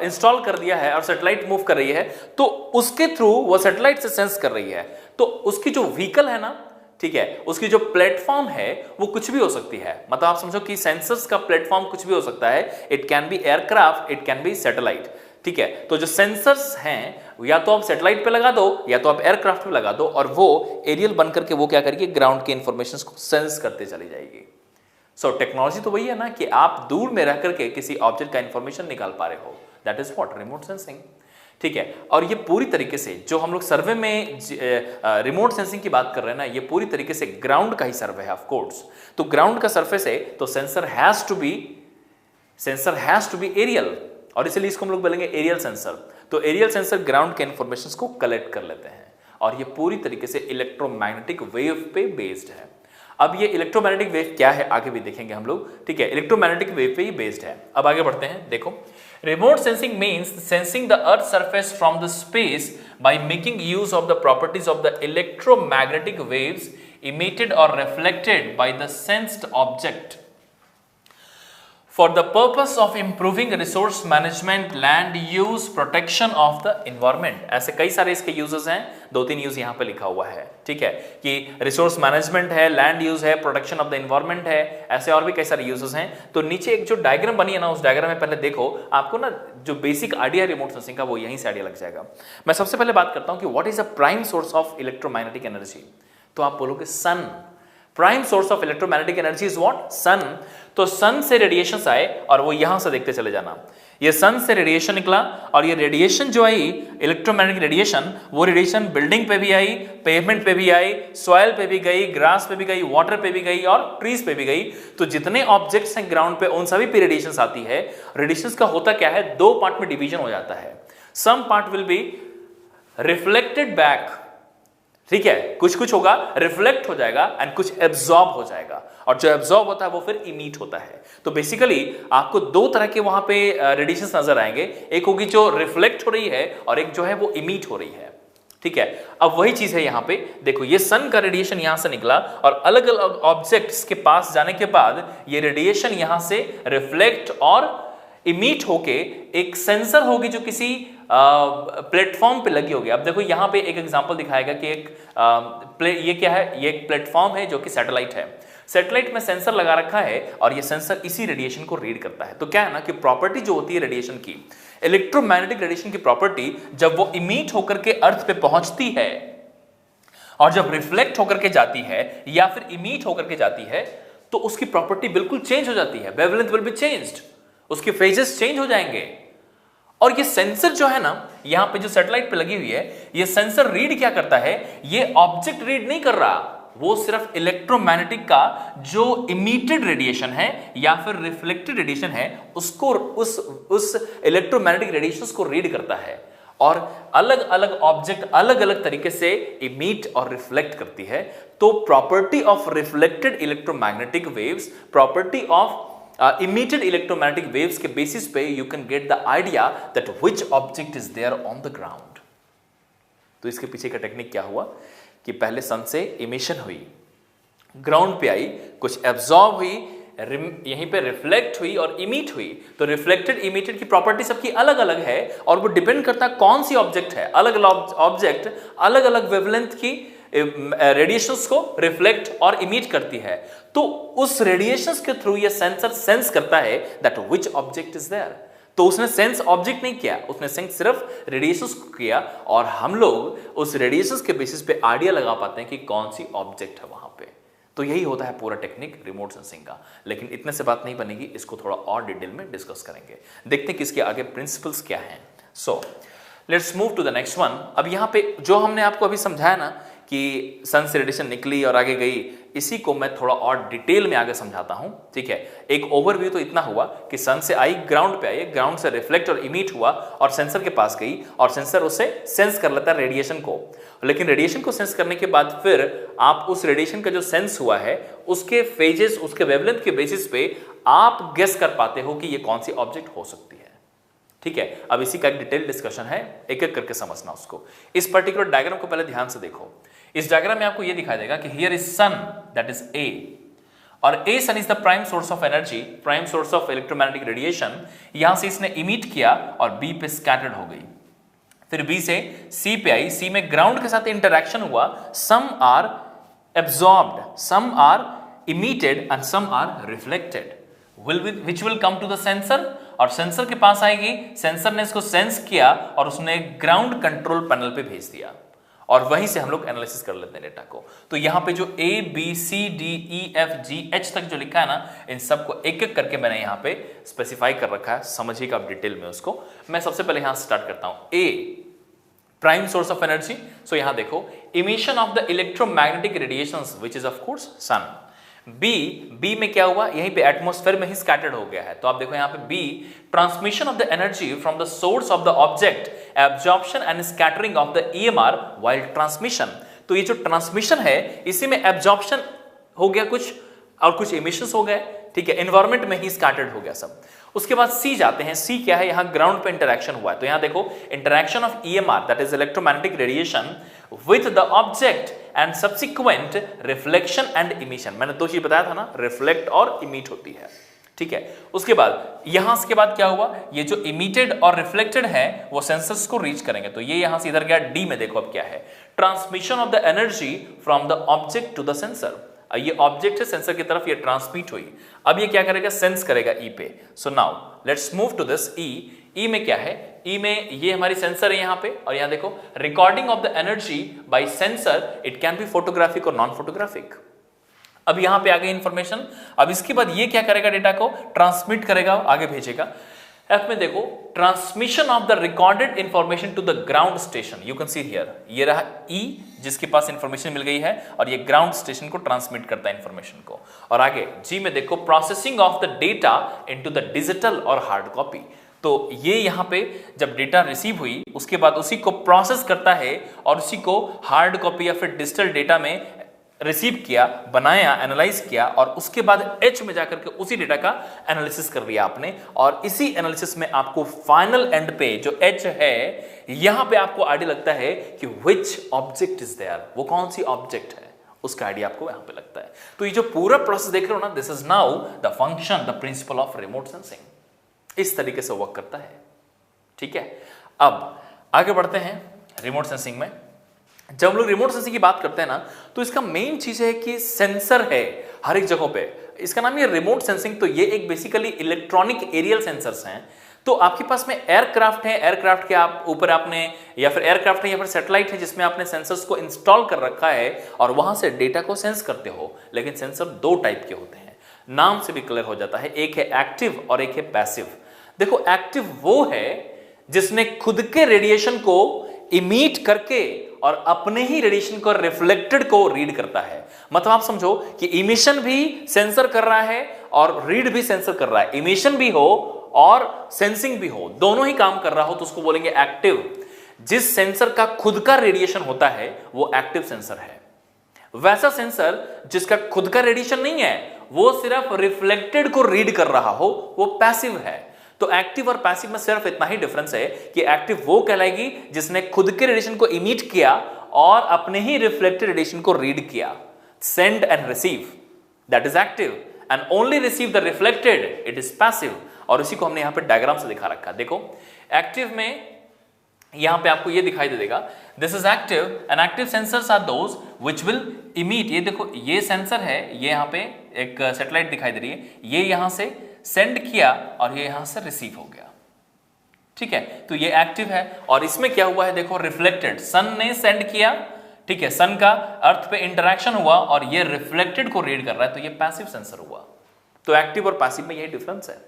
इंस्टॉल कर दिया है और सैटेलाइट मूव कर रही है, तो उसके थ्रू वो सैटेलाइट से सेंस कर रही है। तो उसकी जो व्हीकल है ना, ठीक है, उसकी जो प्लेटफॉर्म है वो कुछ भी हो सकती है। मतलब आप समझो कि सेंसर्स का प्लेटफॉर्म कुछ भी हो सकता है। It can be aircraft, it can B satellite, ठीक है। तो जो सेंसर्स हैं या तो आप सैटेलाइट पे लगा दो या तो आप एयरक्राफ्ट पे लगा दो, और वो एरियल बनकर के वो क्या करेगी, ग्राउंड के इंफॉर्मेशन को सेंस करते चली जाएगी। सो टेक्नोलॉजी तो वही है ना कि आप दूर में रह करके किसी ऑब्जेक्ट का इंफॉर्मेशन निकाल पा रहे हो, that is what remote sensing, ठीक है। और ये पूरी तरीके से जो हम लोग सर्वे में रिमोट सेंसिंग की बात कर रहे हैं ना, ये पूरी तरीके से ग्राउंड का ही सर्वे है ऑफ कोर्स। तो ग्राउंड का सरफेस है तो sensor has to be aerial, और इसलिए इसको हम लोग बोलेंगे एरियल सेंसर। तो एरियल सेंसर ग्राउंड के इंफॉर्मेशन को कलेक्ट कर लेते हैं, और ये पूरी तरीके से इलेक्ट्रोमैग्नेटिक वेव पे बेस्ड है। अब ये इलेक्ट्रोमैग्नेटिक वेव क्या है आगे भी देखेंगे हम लोग, ठीक है। इलेक्ट्रोमैग्नेटिक वेव पे ही बेस्ड है। अब आगे बढ़ते हैं, देखो, remote sensing means sensing the earth surface from the space by making use of the properties of the electromagnetic waves emitted or reflected by the sensed object for the purpose of improving resource management, land use, protection of the environment। ऐसे कई सारे इसके यूजेस हैं, 2-3 यूज यहाँ पे लिखा हुआ है, ठीक है, कि रिसोर्स मैनेजमेंट है, लैंड यूज है, प्रोटेक्शन ऑफ द एनवायरमेंट है, ऐसे और भी कई सारे यूजेस हैं। तो नीचे एक जो डायग्राम बनी है ना, उस डायग्राम में पहले देखो, आपको ना जो बेसिक आइडिया है रिमोट सेंसिंग का वो यहीं से आइडिया लग जाएगा। मैं सबसे पहले बात करता हूँ कि what is a prime source of electromagnetic energy. तो आप बोलोगे sun. Prime source of electromagnetic energy is what, sun. तो सन से रेडिएशंस आए और वो यहां से देखते चले जाना, ये सन से रेडिएशन निकला, और ये रेडिएशन जो आई इलेक्ट्रोमैग्नेटिक रेडिएशन, वो रेडिएशन बिल्डिंग पे भी आई, पेवमेंट पे भी आई, सॉइल पे भी गई, ग्रास पे भी गई, वाटर पे भी गई और ट्रीज पे भी गई। तो जितने ऑब्जेक्ट्स हैं ग्राउंड पे उन सभी पे रेडिएशंस आती है। रेडिएशंस का होता क्या है, 2 पार्ट में डिवीजन हो जाता है। Some part will be reflected back, ठीक है, कुछ कुछ होगा रिफ्लेक्ट हो जाएगा एंड कुछ एब्जॉर्ब हो जाएगा, और जो एब्जॉर्ब होता है वो फिर इमिट होता है। तो बेसिकली आपको 2 तरह के वहां पे रेडिएशंस नजर आएंगे, एक होगी जो रिफ्लेक्ट हो रही है और एक जो है वो इमिट हो रही है, ठीक है। अब वही चीज है यहाँ पे, देखो ये सन का रेडिएशन यहां से निकला और अलग अलग ऑब्जेक्ट्स के पास जाने के बाद ये रेडिएशन यहां से रिफ्लेक्ट और इमिट होके एक सेंसर होगी जो किसी प्लेटफॉर्म पे लगी होगी। अब देखो यहाँ पे एक एग्जांपल दिखाएगा कि ये क्या है, ये एक प्लेटफॉर्म है जो कि सैटेलाइट है। सैटेलाइट में सेंसर लगा रखा है और ये सेंसर इसी रेडिएशन को रीड करता है। तो क्या है ना कि प्रॉपर्टी जो होती है रेडिएशन की, इलेक्ट्रोमैग्नेटिक रेडिएशन की प्रॉपर्टी, जब वो इमिट होकर के अर्थ पे पहुंचती है और जब रिफ्लेक्ट होकर के जाती है या फिर इमिट होकर के जाती है, तो उसकी प्रॉपर्टी बिल्कुल चेंज हो जाती है। वेवलेंथ विल बी चेंज्ड, उसके फेजेस चेंज हो जाएंगे। और ये सेंसर जो है ना, यहां पे जो सैटेलाइट पे लगी हुई है, ये सेंसर रीड क्या करता है, ये ऑब्जेक्ट रीड नहीं कर रहा, वो सिर्फ इलेक्ट्रोमैग्नेटिक का जो इमिटेड रेडिएशन है या फिर रिफ्लेक्टेड रेडिएशन है उसको, उस इलेक्ट्रोमैग्नेटिक रेडिएशंस को रीड करता है। और अलग अलग ऑब्जेक्ट अलग अलग तरीके से इमिट और रिफ्लेक्ट करती है। तो property of reflected electromagnetic waves, property of emitted electromagnetic waves के बेसिस पे you can get the idea that which object is there on the ground। तो इसके पीछे का टेक्निक क्या हुआ कि पहले सन से इमिशन हुई, ग्राउंड पे आई, कुछ एब्जॉर्ब हुई, यहीं पे रिफ्लेक्ट हुई और इमिट हुई। तो रिफ्लेक्टेड इमिटेड की प्रॉपर्टी सबकी अलग अलग है और वो डिपेंड करता है कौन सी ऑब्जेक्ट है। अलग अलग ऑब्जेक्ट अलग अलग वेवलेंथ की रेडिएशंस को रिफ्लेक्ट और इमिट करती है। तो उस रेडिएशंस के थ्रू ये सेंसर सेंस करता है that which object is there. तो उसने सेंस ऑब्जेक्ट नहीं किया, उसने सेंस सिर्फ रेडिएशंस को किया, और हम लोग उस रेडिएशंस के बेसिस पे आइडिया लगा पाते हैं कि कौन सी ऑब्जेक्ट है वहां पे। तो यही होता है पूरा टेक्निक रिमोट सेंसिंग का। लेकिन इतने से बात नहीं बनेगी, इसको थोड़ा और डिटेल में डिस्कस करेंगे, देखते हैं कि इसके आगे प्रिंसिपल्स क्या हैं। So let's move to the next one. अब यहाँ पे जो हमने आपको अभी समझाया ना कि सन से रेडिएशन निकली और आगे गई, इसी को मैं थोड़ा और डिटेल में आगे समझाता हूं, ठीक है। एक ओवरव्यू तो इतना हुआ कि सन से आई, ग्राउंड पे आई, ग्राउंड से रिफ्लेक्ट और इमिट हुआ और सेंसर के पास गई और सेंसर उसे सेंस कर लेता है रेडिएशन को। लेकिन रेडिएशन को सेंस करने के बाद फिर आप उस रेडिएशन का जो सेंस हुआ है उसके फेजेस, उसके वेवलेंथ के बेसिस पे आप गेस कर पाते हो कि ये कौन सी ऑब्जेक्ट हो सकती है, ठीक है। अब इसी का एक डिटेल डिस्कशन है, एक एक करके समझना उसको। इस पर्टिकुलर डायग्राम को पहले ध्यान से देखो। इस डायग्राम में आपको ये दिखाई देगा कि here is sun, that is A, और A sun is the prime source of energy, prime source of electromagnetic radiation. यहां से इसने इमिट किया और बी पे स्कैटर्ड हो गई, फिर बी से सी पे आई, सी में ग्राउंड के साथ इंटरेक्शन हुआ, some are absorbed, some are emitted and some are reflected, which will come to the sensor, और सेंसर के पास आएगी, सेंसर ने इसको सेंस किया और उसने ग्राउंड कंट्रोल पैनल पे भेज दिया, और वहीं से हम लोग एनालिसिस कर लेते हैं डेटा को। तो यहां पे जो A B C D E F G H तक जो लिखा है ना, इन सबको एक एक करके मैंने यहां पे स्पेसिफाई कर रखा है, समझिएगा आप डिटेल में उसको। मैं सबसे पहले यहां स्टार्ट करता हूं। A prime source of energy, so यहां देखो emission of the electromagnetic radiations which is of course sun. B में क्या हुआ, यहीं पे एटमॉस्फेयर में ही स्कैटर्ड हो गया है, तो आप देखो यहां पे b transmission of the energy from the source of the object, absorption and scattering of the EMR while transmission. तो ये जो ट्रांसमिशन है इसी में एब्जॉर्प्शन हो गया कुछ और कुछ इमिशंस हो गए, ठीक है, एनवायरमेंट में ही स्कैटर्ड हो गया सब। उसके बाद सी जाते हैं, सी क्या है, यहां ग्राउंड पे इंटरेक्शन हुआ है, तो यहां देखो interaction of EMR that is electromagnetic radiation with the object and subsequent reflection and emission. मैंने दो चीज बताया था ना, रिफ्लेक्ट और इमिट होती है, ठीक है। उसके बाद यहां के बाद क्या हुआ, ये जो इमिटेड और रिफ्लेक्टेड है वो सेंसर्स को रीच करेंगे, तो ये यहां से इधर गया, डी में देखो अब क्या है, transmission of the energy from the object to the sensor. ये ऑब्जेक्ट है, सेंसर की तरफ ये ट्रांसमिट हुई, अब ये क्या करेगा, सेंस करेगा ई पे। So now let's move to this E. E में क्या है, ई में ये हमारी सेंसर है यहां पे, और यहां देखो recording of the energy by sensor, it can B photographic और नॉन फोटोग्राफिक। अब यहां पे आ गई इंफॉर्मेशन, अब इसके बाद ये क्या करेगा, डेटा को ट्रांसमिट करेगा, आगे भेजेगा। एफ में देखो transmission of the recorded information to the ground station, you can see here, ये रहा ई जिसके पास इंफॉर्मेशन मिल गई है, और ये ग्राउंड स्टेशन को ट्रांसमिट करता है इंफॉर्मेशन को। और आगे जी में देखो processing of the data into the digital और हार्ड कॉपी, तो ये यहां पे जब डेटा रिसीव हुई उसके बाद उसी को प्रोसेस करता है और उसी को हार्ड कॉपी या फिर डिजिटल डेटा में रिसीव किया, बनाया, एनालाइज किया, और उसके बाद एच में जाकर के उसी डेटा का एनालिसिस कर लिया आपने, और इसी एनालिसिस में आपको फाइनल एंड पे जो एच है यहां पे आपको आइडिया लगता है कि विच ऑब्जेक्ट इज देयर, वो कौन सी ऑब्जेक्ट है, उसका आइडिया आपको यहां पे लगता है। तो ये जो पूरा प्रोसेस देख रहे हो ना, this is now the function, the principle of remote sensing, इस तरीके से वर्क करता है, ठीक है। अब आगे बढ़ते हैं रिमोट सेंसिंग में। जब हम लोग रिमोट सेंसिंग की बात करते हैं ना, तो इसका मेन चीज है कि सेंसर है हर एक जगह पे, इसका नाम है रिमोट सेंसिंग। तो ये एक बेसिकली इलेक्ट्रॉनिक एरियल सेंसर्स हैं। तो आपके पास में एयरक्राफ्ट है, एयरक्राफ्ट के आप ऊपर आपने या फिर एयरक्राफ्ट है या फिर सैटेलाइट है जिसमें आपने सेंसर्स को इंस्टॉल कर रखा है और वहां से डेटा को सेंस करते हो। लेकिन सेंसर दो टाइप के होते हैं, नाम से भी क्लियर हो जाता है, एक है एक्टिव और एक है पैसिव। देखो एक्टिव वो है जिसने खुद के रेडिएशन को इमिट करके और अपने ही रेडिएशन को रिफ्लेक्टेड को रीड करता है। मतलब आप समझो कि इमिशन भी सेंसर कर रहा है और रीड भी सेंसर कर रहा है, इमिशन भी हो और सेंसिंग भी हो, दोनों ही काम कर रहा हो तो उसको बोलेंगे एक्टिव। जिस सेंसर का खुद का रेडिएशन होता है वो एक्टिव सेंसर है। वैसा सेंसर जिसका खुद का रेडिएशन नहीं है, वो सिर्फ रिफ्लेक्टेड को रीड कर रहा हो, वो पैसिव है। तो एक्टिव और पैसिव में सिर्फ इतना ही डिफरेंस है कि एक्टिव वो कहलाएगी जिसने खुद के रेडिएशन को इमिट किया और अपने ही रिफ्लेक्टेड रेडिएशन को रीड किया, send and receive, that is active, and only receive the reflected, it is passive. और इसी को हमने यहां पे डायग्राम से दिखा रखा है। देखो एक्टिव में यहां पे आपको ये दिखाई दे देगा, this is active and active sensors are those which will emit. ये देखो ये सेंसर है, ये यहां पे एक सैटेलाइट दिखाई दे रही है, ये यहां से सेंड किया और ये यहां से रिसीव हो गया, ठीक है। तो ये एक्टिव है। और इसमें क्या हुआ है देखो, रिफ्लेक्टेड, सन ने सेंड किया, ठीक है, सन का अर्थ पे इंटरेक्शन हुआ और ये रिफ्लेक्टेड को रीड कर रहा है, तो ये पैसिव सेंसर हुआ। तो एक्टिव और पैसिव में यही डिफरेंस है।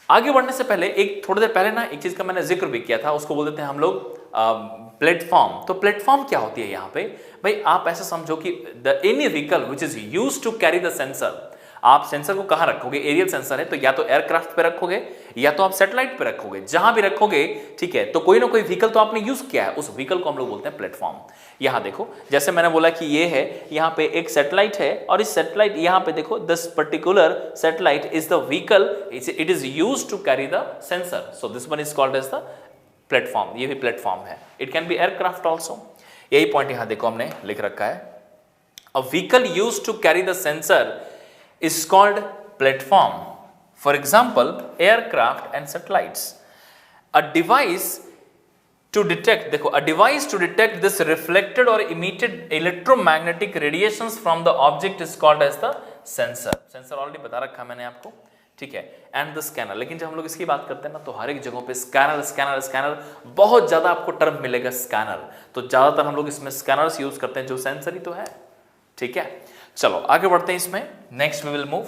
आगे बढ़ने से पहले एक थोड़ी देर पहले ना एक चीज का मैंने जिक्र भी किया था, उसको बोल देते हैं हम लोग प्लेटफॉर्म। तो प्लेटफॉर्म क्या होती है यहाँ पे भाई, आप ऐसा समझो कि the any vehicle which is used to carry the sensor, आप सेंसर को कहां रखोगे, एरियल सेंसर है तो या तो एयरक्राफ्ट पे रखोगे या तो आप सैटेलाइट पे रखोगे, जहां भी रखोगे, ठीक है। तो कोई ना कोई व्हीकल तो आपने यूज किया है, उस व्हीकल को हम लोग बोलते हैं प्लेटफॉर्म। यहां देखो जैसे मैंने बोला कि ये है, यहां पे एक सैटेलाइट है और इस सैटेलाइट यहां पे देखो, this particular satellite is the vehicle, it is used to carry the sensor, so this one is called as the platform. ये भी प्लेटफॉर्म है, it can be aircraft also. यही पॉइंट यहां देखो हमने लिख रखा है। A vehicle used to carry the sensor is called platform. For example, aircraft and satellites. A device to detect, देखो, a device to detect this reflected or emitted electromagnetic radiations from the object is called as the sensor. Sensor already बता रखा मैंने आपको, ठीक है। एंड द स्कैनर, लेकिन जब हम लोग इसकी बात करते हैं ना तो हर एक जगहों पे स्कैनर स्कैनर स्कैनर, बहुत ज्यादा आपको टर्म मिलेगा स्कैनर, तो ज्यादातर हम लोग इसमें स्कैनर्स यूज करते हैं जो सेंसर ही तो है, ठीक है। चलो आगे बढ़ते हैं इसमें, नेक्स्ट वी विल मूव।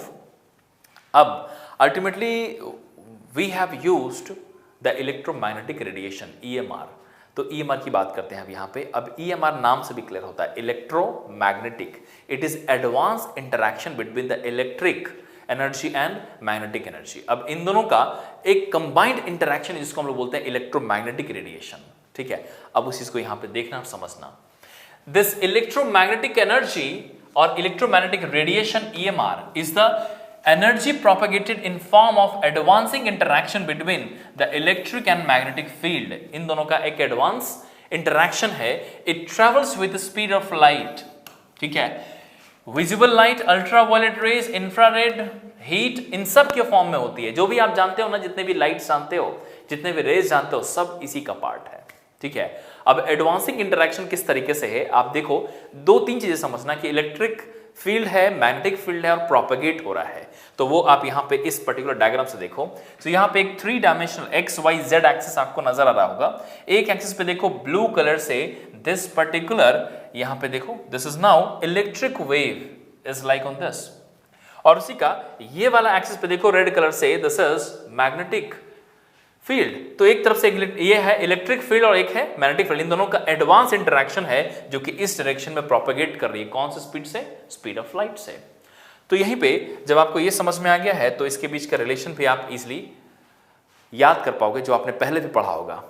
अब ultimately we have used the electromagnetic radiation, EMR। तो EMR की बात करते हैं अब यहाँ पे। अब EMR नाम से भी क्लियर होता है, electromagnetic. It is advance interaction between the electric energy and magnetic energy. अब इन दोनों का एक कंबाइंड इंटरैक्शन जिसको हम लोग बोलते हैं इलेक्ट्रोमैग्नेटिक रेडिएशन, ठीक है। अब उस चीज को यहाँ पे देखना और समझना। This electromagnetic energy or electromagnetic radiation, EMR, is the energy propagated in form of advancing interaction between the electric and magnetic field. इन दोनों का एक एडवांस इंटरैक्शन है। It travels with the speed of light, ठीक है। Visible light, ultraviolet rays, infrared, heat, इन सब के फॉर्म में होती है। जो भी आप जानते हो ना, जितने भी लाइट जानते हो, जितने भी रेज जानते हो, सब इसी का पार्ट है, ठीक है। अब एडवांसिंग इंटरैक्शन किस तरीके से है, आप देखो, दो तीन चीजें समझना कि इलेक्ट्रिक फील्ड है, मैग्नेटिक फील्ड है और प्रोपेगेट हो रहा है। तो वो आप यहाँ पे इस पर्टिकुलर डायग्राम से देखो। तो यहाँ पे एक 3 dimensional x y z axis आपको नजर आ रहा होगा। एक एक्सिस पे देखो ब्लू कलर से दिस पर्टिकुलर, यहाँ पे देखो this is now electric wave is like on this, और उसी का ये वाला एक्सिस पे देखो रेड कलर से दिस इज मैग्नेटिक फील्ड। तो एक तरफ से ये है इलेक्ट्रिक फील्ड और एक है मैग्नेटिक फील्ड। इन दोनों का एडवांस इंटरैक्शन है जो कि इस डायरेक्शन में प्रोपेगेट कर रही है। कौन सी स्पीड से? स्पीड ऑफ लाइट से। तो यहीं पे जब आपको ये समझ में आ गया है तो इसके बीच का रिलेशन भी आप इजीली याद कर पाओगे जो आपने पहले भी पढ़ा होगा,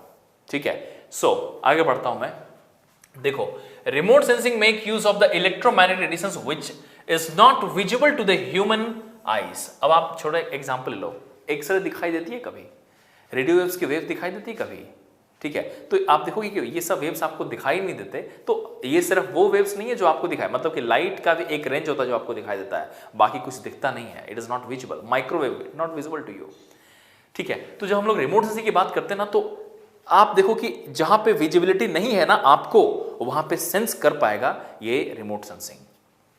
ठीक है। सो आगे बढ़ता हूं मैं। देखो, remote sensing make use of the electromagnetic radiations which is not visible to the human eyes. अब आप छोटा एग्जांपल ले लो, एक्सरे दिखाई देती है कभी? रेडियो वेव्स की वेव दिखाई देती है कभी? ठीक है। तो आप देखोगे कि ये सब वेव्स आपको दिखाई नहीं देते। तो ये सिर्फ वो वेव्स नहीं है जो आपको दिखाए, मतलब कि लाइट का भी एक रेंज होता है जो आपको दिखाई देता है, बाकी कुछ दिखता नहीं है। It is not visible, microwave not visible to you, ठीक है। तो जब हम लोग रिमोट सेंसिंग की बात करते हैं ना, तो आप देखो कि जहां पे विजिबिलिटी नहीं है ना आपको, वहां पे सेंस कर पाएगा ये रिमोट सेंसिंग,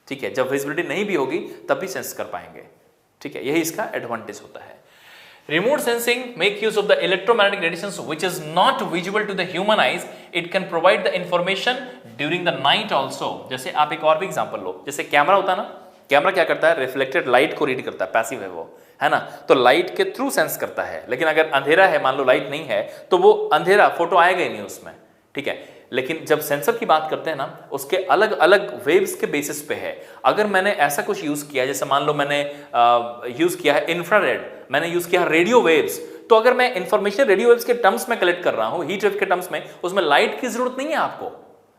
ठीक है। जब विजिबिलिटी नहीं भी होगी तब भी सेंस कर पाएंगे, ठीक है। यही इसका एडवांटेज होता है। Remote sensing make use of the electromagnetic radiations which is not visible to the human eyes. It can provide the information during the night also. जैसे आप एक और भी एग्जांपल लो, जैसे कैमरा होता है ना, कैमरा क्या करता है? रिफ्लेक्टेड लाइट को रीड करता है, पैसिव है वो, है ना। तो लाइट के थ्रू सेंस करता है, लेकिन अगर अंधेरा है, मान लो लाइट नहीं है, तो वो अंधेरा फोटो आएगा ही नहीं उसमें, ठीक है। लेकिन जब सेंसर की बात करते हैं ना, उसके अलग अलग वेव्स के बेसिस पे है। अगर मैंने ऐसा कुछ यूज किया, जैसे मान लो मैंने यूज किया है इंफ्रारेड, मैंने यूज किया है रेडियो वेव्स, तो अगर मैं इंफॉर्मेशन रेडियो वेव्स के टर्म्स में कलेक्ट कर रहा हूं, हीट वेव के टर्म्स में, उसमें लाइट की जरूरत नहीं है आपको,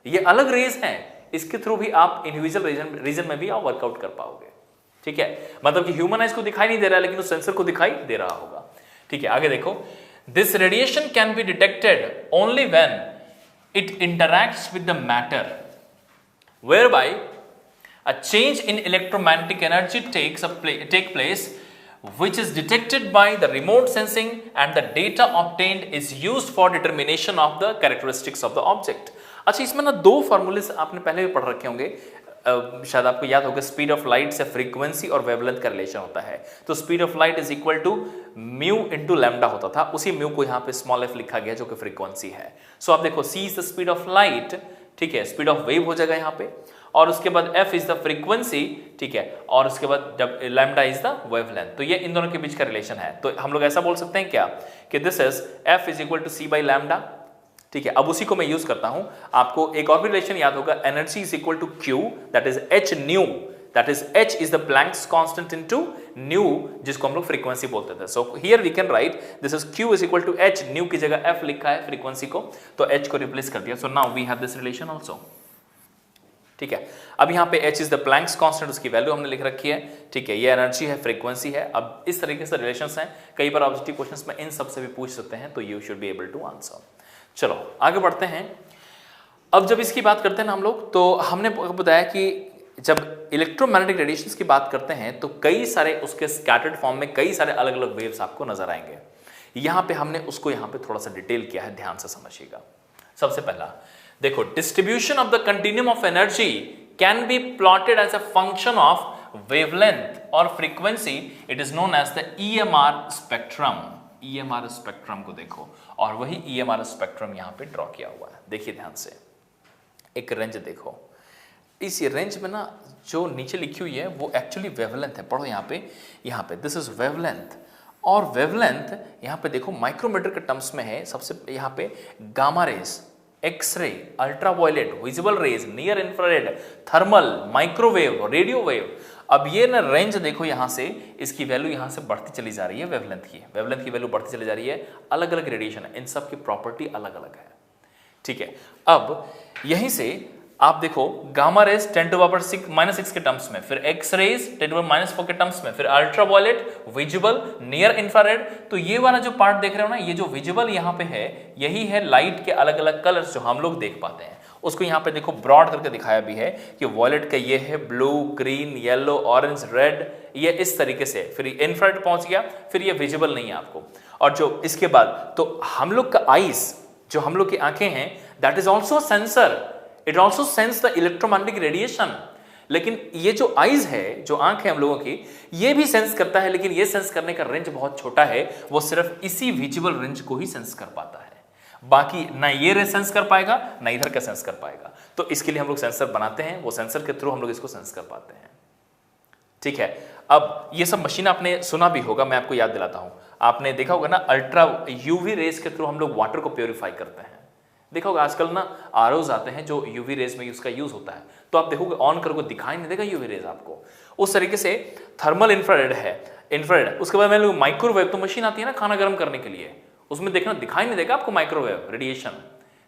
ये अलग रेज हैं, इसके थ्रू भी आप इंडिविजुअल रीजन में भी आप वर्कआउट कर पाओगे, ठीक है। मतलब कि ह्यूमन आइज को दिखाई नहीं दे रहा है, लेकिन उस सेंसर को दिखाई दे रहा होगा, ठीक है। आगे देखो, this radiation can be detected only when it interacts with the matter, whereby a change in electromagnetic energy take place, which is detected by the remote sensing, and the data obtained is used for determination of the characteristics of the object. अच्छा, इसमें ना दो फॉर्मूले आपने पहले भी पढ़ रखे होंगे, शायद आपको याद होगा। स्पीड ऑफ लाइट से फ्रीक्वेंसी और वेवलेंथ का रिलेशन होता है। तो speed of light is equal to mu into lambda होता था, उसी म्यू को यहाँ पे स्मॉल एफ लिखा गया जो कि फ्रीक्वेंसी है। सो आप देखो, C is the speed of light, ठीक है, स्पीड ऑफ वेव हो जाएगा यहाँ पे, और उसके बाद एफ इज द फ्रीक्वेंसी, ठीक है, और उसके बाद लैम्डा इज द वेवलेंथ। तो ये इन दोनों के बीच का रिलेशन है। तो हम लोग ऐसा बोल सकते हैं क्या कि this is f is equal to c by lambda, ठीक है। अब उसी को मैं यूज करता हूं। आपको एक और भी रिलेशन याद होगा, energy is equal to Q, that is h nu, that is h is the Planck's constant into nu, जिसको हम लोग फ्रीक्वेंसी बोलते थे। So here we can write this is Q is equal to h, nu की जगह एफ लिखा है फ्रीक्वेंसी को, तो एच को रिप्लेस कर दिया। So now we have this relation also, ठीक है। अब यहाँ पे h is the Planck's constant, उसकी वैल्यू हमने लिख रखी है, ठीक है। ये एनर्जी है, फ्रीक्वेंसी है। अब इस तरीके से रिलेशंस हैं, कई बार ऑब्जेक्टिव क्वेश्चंस में इन सब से भी पूछ सकते हैं, तो you should be able to answer. चलो आगे बढ़ते हैं। अब जब इसकी बात करते हैं ना हम लोग, तो हमने बताया कि जब इलेक्ट्रोमैग्नेटिक रेडिएशंस की बात करते हैं तो कई सारे उसके स्कैटर्ड फॉर्म में कई सारे अलग अलग वेव्स आपको नजर आएंगे। यहां पे हमने उसको यहां पे थोड़ा सा डिटेल किया है, ध्यान से समझिएगा। सबसे पहला देखो, distribution of the continuum of energy can be plotted as a function of wavelength और frequency. It is known as the EMR spectrum. EMR spectrum को देखो, और वही ईएमआर स्पेक्ट्रम यहां पे ड्रॉ किया हुआ है। देखिए ध्यान से, एक रेंज देखो, इस रेंज में ना जो नीचे लिखी हुई है वो एक्चुअली वेवलेंथ है। पढ़ो यहाँ पे दिस इज वेवलेंथ, और वेवलेंथ यहाँ पे देखो माइक्रोमीटर के टर्म्स में है। सबसे यहाँ पे gamma rays, x ray, ultraviolet, visible rays, near infrared, thermal, microwave, radio wave. अब ये ना रेंज देखो, यहाँ से इसकी वैल्यू यहाँ से बढ़ती चली जा रही है। वेवलेंथ की वैल्यू बढ़ती चली जा रही है। अलग अलग रेडिएशन है, इन सब की प्रॉपर्टी अलग अलग है, ठीक है। अब यहीं से आप देखो, गामा रेज 10⁻⁻⁶ के टर्म्स में, फिर एक्स रेज 10⁻⁴ के टर्म्स में, फिर अल्ट्रावायलेट, विजिबल, नियर इंफ्रारेड। तो ये वाला जो पार्ट देख रहे हो ना, ये जो विजिबल यहाँ पे है, यही है लाइट के अलग अलग कलर्स जो हम लोग देख पाते हैं। उसको यहाँ पे देखो ब्रॉड करके दिखाया भी है कि वॉयलेट का ये है blue, green, yellow, orange, red, ये इस तरीके से। फिर इंफ्रारेड पहुंच गया, फिर ये विजिबल नहीं है आपको। और जो इसके बाद तो हम लोग का आईज, जो हम लोग की आंखें हैं, that is also sensor. It also sense the electromagnetic radiation. लेकिन ये जो आईज है, जो आंख है हम लोगों की, ये भी सेंस करता है, लेकिन ये सेंस करने का रेंज बहुत छोटा है। वो सिर्फ इसी विजिबल रेंज को ही सेंस कर पाता है। बाकी ना ये रे सेंस कर पाएगा, ना इधर का सेंस कर पाएगा। तो इसके लिए हम लोग सेंसर बनाते हैं, वो सेंसर के थ्रू हम लोग इसको सेंस कर पाते हैं, ठीक है। अब ये सब मशीन आपने सुना भी होगा, मैं आपको याद दिलाता हूं। आपने देखा होगा ना, अल्ट्रा यूवी रेज के थ्रू हम लोग वाटर को प्योरीफाई करते हैं। देखा होगा आजकल ना आरओज आते हैं जो यूवी रेज में उसका यूज होता है। तो आप देखोगे ऑन करोगे, दिखाई नहीं देगा यूवी रेज आपको। उस तरीके से थर्मल इंफ्रारेड है, इंफ्रारेड। उसके बाद में माइक्रोवेव, तो मशीन आती है ना खाना गर्म करने के लिए, उसमें देखना दिखाई नहीं देगा आपको माइक्रोवेव रेडिएशन,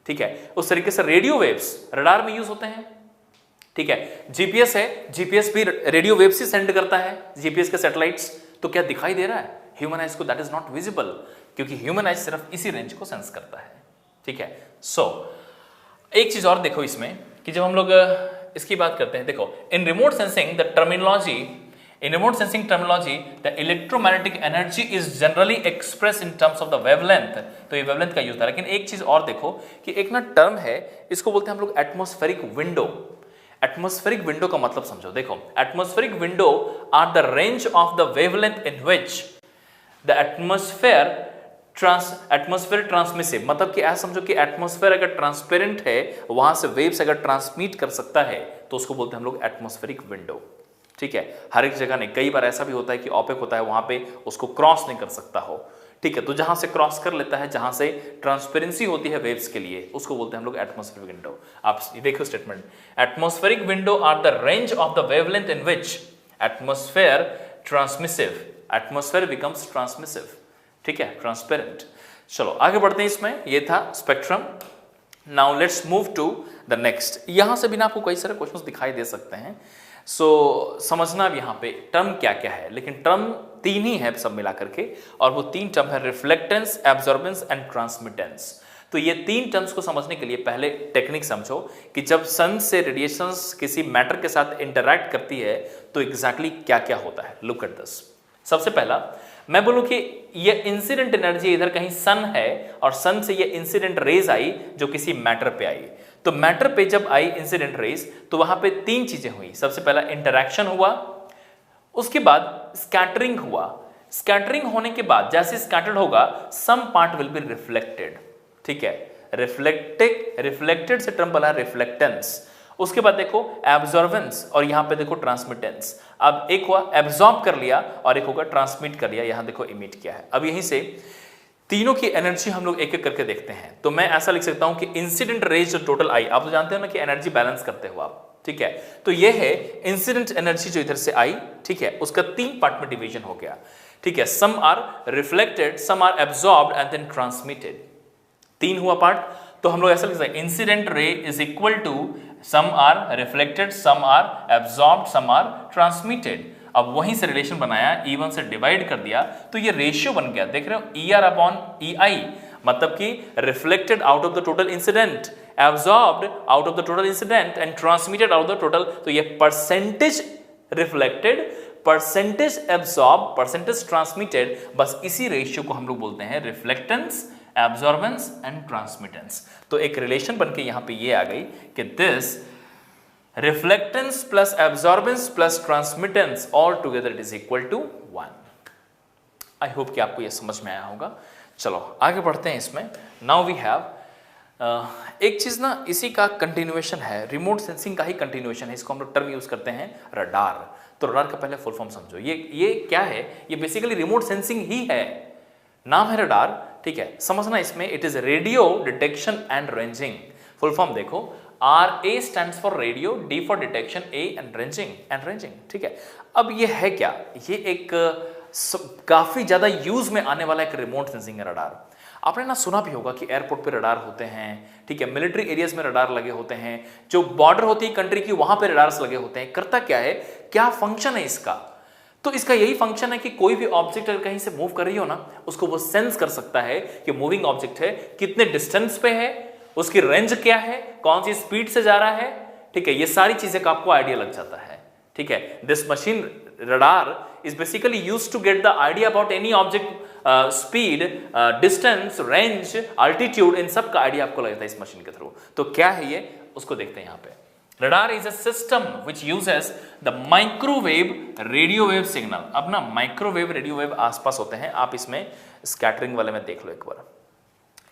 ठीक है। उस तरीके से रेडियो वेव्स रडार में यूज होते हैं, ठीक है। जीपीएस है, जीपीएस भी रेडियो वेव्स ही सेंड करता है, जीपीएस के सैटेलाइट्स। तो क्या दिखाई दे रहा है ह्यूमन आइज को? दैट इज नॉट विजिबल, क्योंकि ह्यूमन आइज सिर्फ इसी रेंज को सेंस करता है, ठीक है। एक चीज और देखो इसमें कि जब हम लोग इसकी बात करते हैं, देखो इन remote sensing the terminology, in remote sensing terminology the electromagnetic energy is generally express in terms of the wavelength. तो ये वेवलेंथ का यूज था। लेकिन एक चीज और देखो कि एक ना टर्म है, इसको बोलते हैं हम लोग एटमॉस्फेरिक विंडो। एटमॉस्फेरिक विंडो का मतलब समझो। देखो, atmospheric window are the range of the wavelength in which the atmosphere transmissive. मतलब कि ऐसा समझो कि एटमॉस्फेयर अगर ट्रांसपेरेंट है, वहां से वेव्स अगर ट्रांसमिट कर सकता है, तो उसको बोलते हैं हम लोग एटमॉस्फेरिक विंडो, ठीक है। हर एक जगह नहीं, कई बार ऐसा भी होता है कि ओपेक होता है, वहां पे उसको क्रॉस नहीं कर सकता हो, ठीक है। तो जहां से क्रॉस कर लेता है, जहां से ट्रांसपेरेंसी होती है वेव्स के लिए, उसको बोलते हैं हम लोग एटमॉस्फेरिक विंडो। आप देखो statement, atmospheric window are the range of the wavelength in which atmosphere transmissive, atmosphere becomes transmissive, ठीक है, ट्रांसपेरेंट। चलो आगे बढ़ते हैं इसमें, ये था spectrum. Now let's move to the next. यहां से भी ना आपको कई सारे क्वेश्चंस दिखाई दे सकते हैं, सो समझना अब यहाँ पे टर्म क्या क्या है। लेकिन टर्म तीन ही है सब मिला करके, और वो तीन टर्म है रिफ्लेक्टेंस, एब्जॉर्बेंस एंड ट्रांसमिटेंस। तो ये तीन टर्म्स को समझने के लिए पहले टेक्निक समझो कि जब सन से रेडिएशंस किसी मैटर के साथ इंटरैक्ट करती है तो एग्जैक्टली क्या क्या होता है। Look at this. सबसे पहला मैं बोलूं कि ये इंसिडेंट एनर्जी इधर कहीं सन है, और सन से ये इंसिडेंट रेज आई जो किसी मैटर पे आई। तो मैटर पे जब आई इंसिडेंट रेज, तो वहां पे तीन चीजें हुई। सबसे पहला इंटरैक्शन हुआ, उसके बाद स्कैटरिंग हुआ। स्कैटरिंग होने के बाद जैसे स्कैटर्ड होगा, some part will be reflected, ठीक है। रिफ्लेक्टेड से टर्म बना रिफ्लेक्टेंस। उसके बाद देखो एब्जॉर्बेंस, और यहां पे देखो ट्रांसमिटेंस। अब एक हुआ एब्जॉर्ब कर लिया, और एक होगा ट्रांसमिट कर लिया, यहां देखो इमिट किया है। अब यहीं से तीनों की एनर्जी हम लोग एक एक करके देखते हैं। तो मैं ऐसा लिख सकता हूं कि इंसिडेंट रेज जो टोटल आई, आप तो जानते हो ना कि एनर्जी बैलेंस करते हो आप, ठीक है। तो ये है इंसिडेंट एनर्जी जो इधर से आई, ठीक है, उसका तीन पार्ट में डिवीजन हो गया, ठीक है। Some are reflected, some are absorbed and then transmitted. तीन हुआ पार्ट। तो हम लोग ऐसा लिख सकते हैं incident ray is equal to some are reflected, some are absorbed, some are transmitted. अब वहीं से रिलेशन बनाया, E1 से डिवाइड कर दिया, तो ये रेशियो बन गया। देख रहे हो ER अपॉन EI, मतलब कि reflected out of the total incident absorbed out of the total incident and transmitted out of the total. तो ये percentage reflected, percentage absorb, percentage transmitted, बस इसी रेशियो को हम लोग बोलते हैं रिफ्लेक्टेंस, एब्जॉर्बेंस एंड ट्रांसमिटेंस। तो एक रिलेशन बनके यहां पे ये आ गई कि this reflectance plus absorbance plus transmittance all together it is equal to 1। I hope कि आपको ये समझ में आया होगा। चलो आगे बढ़ते हैं इसमें। नाउ वी हैव एक चीज ना, इसी का कंटिन्यूएशन है, रिमोट सेंसिंग का ही कंटिन्यूएशन है। इसको हम लोग टर्म यूज करते हैं रडार। तो रडार का पहले फुल फॉर्म समझो। ये क्या है? ये बेसिकली रिमोट सेंसिंग ही है, नाम है रडार, ठीक है। समझना इसमें, it is radio detection and ranging. Full form देखो, RA stands for radio, D for detection, A and ranging, ठीक है। अब ये है क्या? ये एक काफी ज्यादा यूज में आने वाला एक रिमोट सेंसिंग है रडार। आपने ना सुना भी होगा कि एयरपोर्ट पे रडार होते हैं, ठीक है, मिलिट्री एरियाज में रडार लगे होते हैं, जो बॉर्डर होती है कंट्री की वहां पे रडार्स लगे होते हैं। करता क्या है, क्या फंक्शन है इसका? तो इसका यही फंक्शन है कि कोई भी ऑब्जेक्ट अगर कहीं से मूव कर रही हो ना, उसको वो सेंस कर सकता है कि मूविंग ऑब्जेक्ट है, कितने डिस्टेंस पे है, उसकी रेंज क्या है, कौन सी स्पीड से जा रहा है, ठीक है। ये सारी चीजें का आपको आइडिया लग जाता है, ठीक है। This machine radar is basically used to get the idea about any object, speed, distance, range, altitude, इन सब का आइडिया आपको लगता है इस मशीन के थ्रू। तो क्या है ये, उसको देखते हैं यहाँ पे। Radar is a system which uses the microwave radio wave signal। अब ना माइक्रोवेव रेडियो वेव आसपास होते हैं, आप इसमें स्कैटरिंग वाले में देख लो एक बार,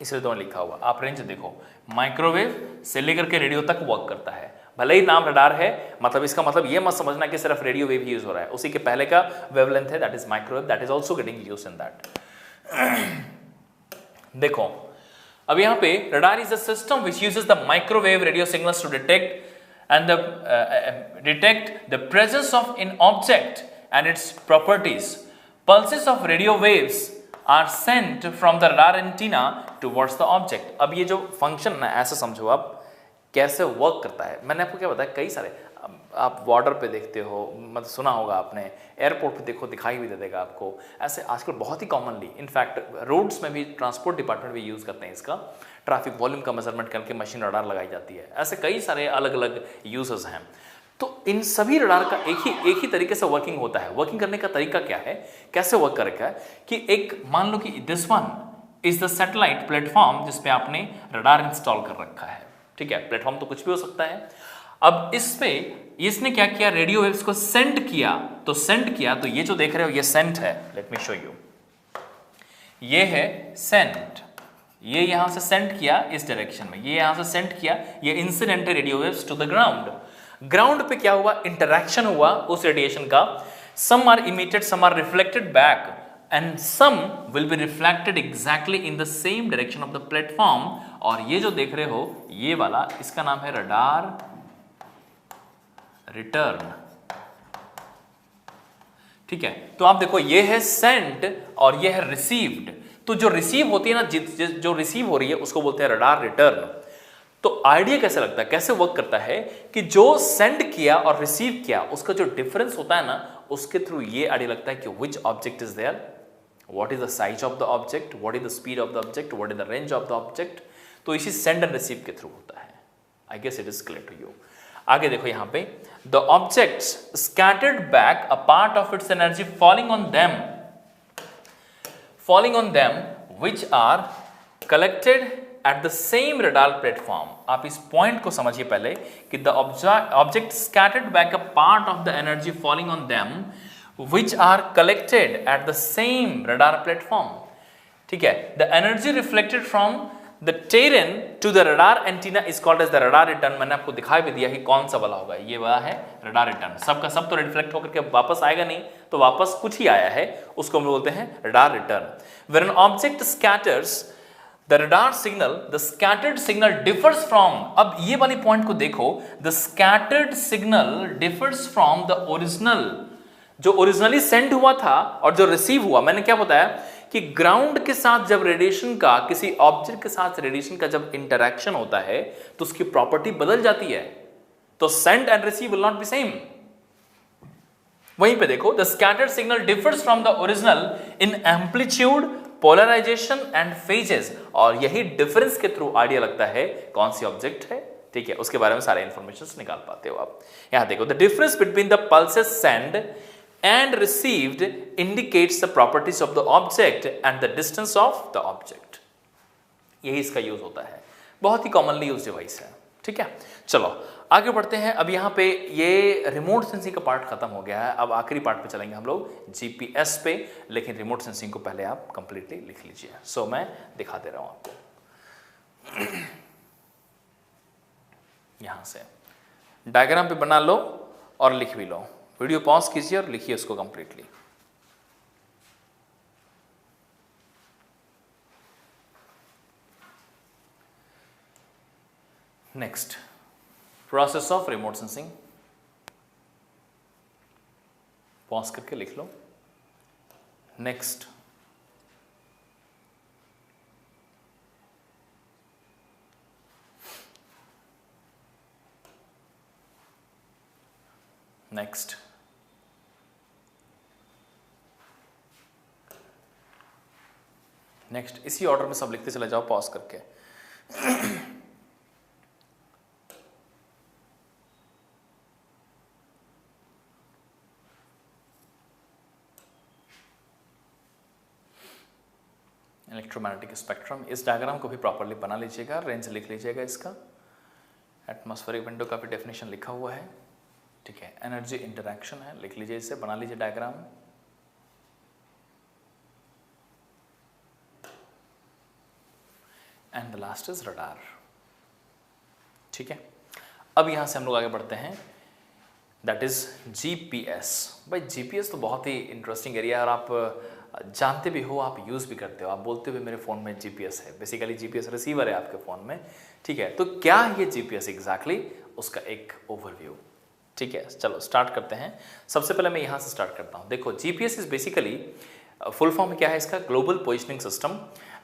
इसलिए तो लिखा हुआ, आप रेंज देखो, माइक्रोवेव से लेकर के रेडियो तक वर्क करता है। भले ही नाम रडार है, मतलब इसका मतलब ये मत समझना कि सिर्फ रेडियो वेव ही यूज हो रहा है, उसी के पहले का वेवलेंथ है, that is microwave, that is also getting used in that. देखो अब यहां पे radar is a system which uses the microwave radio signals to detect the presence of an object and its properties. Pulses of radio waves are sent from the radar antenna towards the object. अब ये जो फंक्शन ना, ऐसे समझो आप कैसे वर्क करता है। मैंने आपको क्या बताया, कई सारे आप बॉर्डर पे देखते हो, मतलब सुना होगा आपने, एयरपोर्ट पे देखो, दिखाई भी दे देगा आपको। ऐसे आजकल बहुत ही कॉमनली, इनफैक्ट रोड्स में भी ट्रांसपोर्ट डिपार्टमेंट भी यूज करते हैं इसका, ट्रैफिक वॉल्यूम का मेजरमेंट करके मशीन रडार लगाई जाती है। ऐसे कई सारे अलग अलग यूजेस हैं। तो इन सभी रडार का एक ही तरीके से वर्किंग होता है। वर्किंग करने का तरीका क्या है, कैसे वर्क करेगा कि एक मान लो कि this one is the satellite platform जिसपे आपने रडार इंस्टॉल कर रखा है, ठीक है। प्लेटफॉर्म तो कुछ भी हो सकता है। अब इस पे इसने क्या किया, रेडियो वेव्स को सेंड किया। तो ये जो देख रहे हो ये सेंट है, लेट मी शो यू, ये है सेंट, ये यहां से सेंड किया इस डायरेक्शन में, ये यहां से सेंड किया, ये इंसिडेंट है radio waves to the ground. Ground पे क्या हुआ, इंटरैक्शन हुआ उस रेडिएशन का, some are emitted, some are reflected back and some will be reflected exactly in the same direction of the platform। और ये जो देख रहे हो ये वाला, इसका नाम है रडार रिटर्न, ठीक है। तो आप देखो ये है सेंट और ये है रिसीव्ड। तो जो रिसीव होती है ना, जो रिसीव हो रही है उसको बोलते हैं रडार रिटर्न। तो आइडिया कैसे लगता है, कैसे वर्क करता है कि जो सेंड किया और रिसीव किया उसका जो डिफरेंस होता है ना, उसके थ्रू ये आइडिया लगता है कि which object is there, what is the size of the object, what is the speed of the object, what is the range of the object। तो इसी सेंड एंड रिसीव के थ्रू होता है। I guess it is clear to you. आगे देखो यहां पे, the objects scattered back a part of its energy falling on them which are collected at the same radar platform। आप इस पॉइंट को समझिए पहले कि the object scattered back a part of the energy falling on them which are collected at the same radar platform, ठीक है। The energy reflected from the terrain to the radar antenna is called as the radar return। मैंने आपको दिखाई भी दिया कि कौन सा वाला होगा, ये वाला है radar return। सबका सब तो रिफ्लेक्ट होकर के वापस आएगा नहीं, तो वापस कुछ ही आया है, उसको हम बोलते हैं radar return। When an object scatters the radar signal, the scattered signal differs from, अब ये वाली पॉइंट को देखो, the scattered signal differs from the original, जो ओरिजिनली सेंड हुआ था और जो रिसीव हुआ। मैंने क्या बताया कि ग्राउंड के साथ जब रेडिएशन का, किसी ऑब्जेक्ट के साथ रेडिएशन का जब इंटरैक्शन होता है तो उसकी प्रॉपर्टी बदल जाती है। तो send and receive will not be same. वहीं पे देखो, the scattered signal differs from the original in amplitude, polarisation and phases, और यही डिफरेंस के थ्रू आइडिया लगता है कौन सी ऑब्जेक्ट है, ठीक है, उसके बारे में सारे इंफॉर्मेशन निकाल पाते हो आप। यहां देखो, the difference between the pulses send and received indicates the properties of the object and the distance of the object. यही इसका यूज होता है, बहुत ही कॉमनली यूज डिवाइस है, ठीक है। चलो आगे बढ़ते हैं। अब यहाँ पे ये रिमोट सेंसिंग का पार्ट खत्म हो गया है, अब आखिरी पार्ट पे चलेंगे हम लोग जीपीएस पे, लेकिन रिमोट सेंसिंग को पहले आप कंप्लीटली लिख लीजिए। सो मैं दिखा दे रहा हूं आपको। यहां से डायग्राम पे बना लो और लिख भी लो, वीडियो पॉज कीजिए और लिखिए उसको completely. Next, process of remote sensing, pause करके लिख लो। नेक्स्ट, नेक्स्ट, नेक्स्ट, इसी ऑर्डर में सब लिखते चले जाओ पॉज करके। इलेक्ट्रोमैग्नेटिक स्पेक्ट्रम, इस डायग्राम को भी प्रॉपर्ली बना लीजिएगा, रेंज लिख लीजिएगा इसका। एटमॉस्फेरिक विंडो का भी डेफिनेशन लिखा हुआ है, ठीक है। एनर्जी इंटरैक्शन है, लिख लीजिए इसे, बना लीजिए diagram. And the last is radar, ठीक है। अब यहां से हम लोग आगे बढ़ते हैं, दैट इज जीपीएस। भाई जीपीएस तो बहुत ही इंटरेस्टिंग एरिया है और आप जानते भी हो, आप यूज भी करते हो, आप बोलते हुए मेरे फोन में जीपीएस है। बेसिकली जीपीएस रिसीवर है आपके फोन में, ठीक है। तो क्या ये जीपीएस एग्जैक्टली, उसका एक ओवरव्यू, ठीक है। चलो स्टार्ट करते हैं। सबसे पहले मैं यहां से स्टार्ट करता हूं। देखो, GPS is basically, full form क्या है इसका, global positioning system,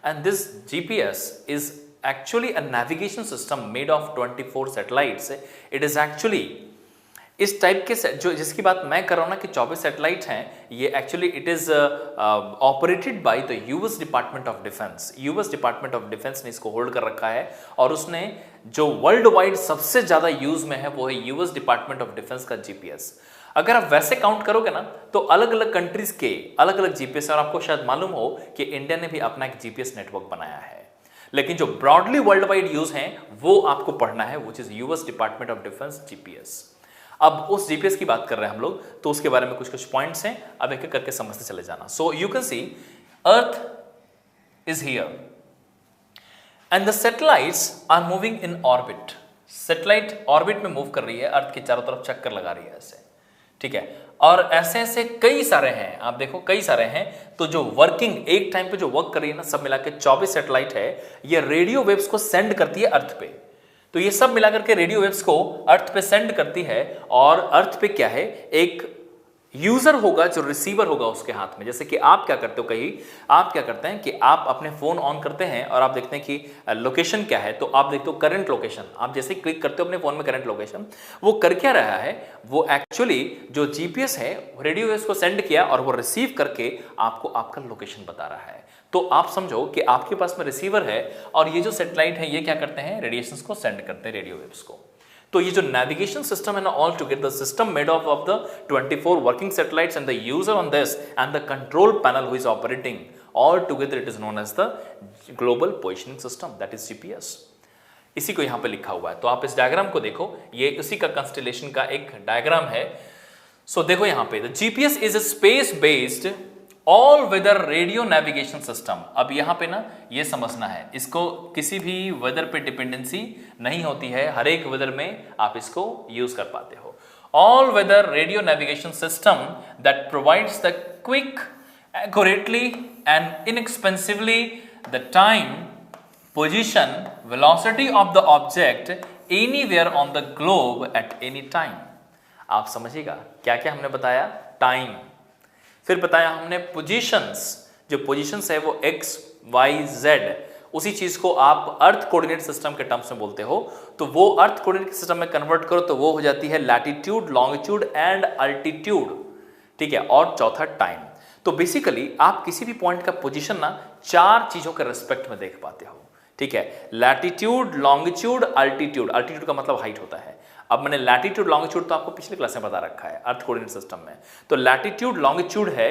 and this GPS is actually a navigation system made of 24 satellites. It is actually, इस टाइप के जो जिसकी बात मैं कर रहा हूं ना कि 24 सैटेलाइट हैं, ये actually it is operated by the US department of defence. US department of defence ने इसको होल्ड कर रखा है, और उसने जो वर्ल्ड वाइड सबसे ज्यादा यूज में है वो है यूएस डिपार्टमेंट ऑफ डिफेंस का जीपीएस। अगर आप वैसे काउंट करोगे ना तो अलग अलग कंट्रीज के अलग अलग जीपीएस, और आपको शायद मालूम हो कि इंडिया ने भी अपना एक जीपीएस नेटवर्क बनाया है, लेकिन जो ब्रॉडली वर्ल्ड वाइड यूज है वो आपको पढ़ना है, which is US department of defence GPS. अब उस जीपीएस की बात कर रहे हैं हम लोग, तो उसके बारे में कुछ कुछ पॉइंट्स हैं, अब एक एक करके समझते चले जाना। So you can see earth is here and the satellites are moving in orbit. Satellite orbit में मूव कर रही है, अर्थ के चारों तरफ चक्कर लगा रही है ऐसे, ठीक है। और ऐसे ऐसे कई सारे हैं, आप देखो कई सारे हैं। तो जो वर्किंग एक टाइम पे जो वर्क कर रही है ना, सब मिला के 24 सैटेलाइट है, ये रेडियो वेव्स को सेंड करती है अर्थ पे। तो ये सब मिलाकर के रेडियो वेव्स को अर्थ पे सेंड करती है, और अर्थ पे क्या है, एक यूजर होगा जो रिसीवर होगा उसके हाथ में। जैसे कि आप क्या करते हो, कहीं आप क्या करते हैं कि आप अपने फोन ऑन करते हैं और आप देखते हैं कि लोकेशन क्या है, तो आप देखते हो करंट लोकेशन। आप जैसे क्लिक करते हो अपने फोन में करंट लोकेशन, वो कर क्या रहा है, वो एक्चुअली जो जीपीएस है रेडियो वेव्स को सेंड किया और वो रिसीव करके आपको आपका लोकेशन बता रहा है। तो आप समझो कि आपके पास में रिसीवर है, और ये जो सैटेलाइट है ये क्या करते हैं, रेडिएशंस को सेंड करते हैं, रेडियो वेव्स को। तो ये जो नेविगेशन सिस्टम है ना, all together system made of the 24 working satellites and the user on this and the control panel who is operating, all together it is known as the global positioning system, that is GPS. इसी को यहां पे लिखा हुआ है। तो आप इस डायग्राम को देखो, ये उसी का कंस्टेलेशन का एक डायग्राम है। सो देखो यहां पे the GPS is a space based all weather radio navigation system. अब यहां पे ना ये समझना है, इसको किसी भी वेदर पे डिपेंडेंसी नहीं होती है, हर एक वेदर में आप इसको यूज कर पाते हो। All weather radio navigation system that provides the quick, accurately and inexpensively the time, position, velocity of the object anywhere on the globe at any time. आप समझिएगा क्या क्या हमने बताया, टाइम, फिर बताया हमने पोजीशंस, जो पोजीशंस है वो x, y, z, उसी चीज को आप अर्थ कोऑर्डिनेट सिस्टम के टर्म्स में बोलते हो, तो वो अर्थ कोऑर्डिनेट सिस्टम में कन्वर्ट करो तो वो हो जाती है लैटिट्यूड, लॉन्गिट्यूड एंड अल्टीट्यूड, ठीक है। और चौथा टाइम। तो बेसिकली आप किसी भी पॉइंट का पोजीशन ना 4 चीजों के रेस्पेक्ट में देख पाते हो, ठीक है। Latitude, longitude, altitude. अल्टीट्यूड का मतलब हाइट होता है। अब मैंने लैटिट्यूड लॉन्गिट्यूड तो आपको पिछले क्लास में बता रखा है अर्थ कोऑर्डिनेट सिस्टम में। तो लैटिट्यूड लॉन्गिट्यूड है,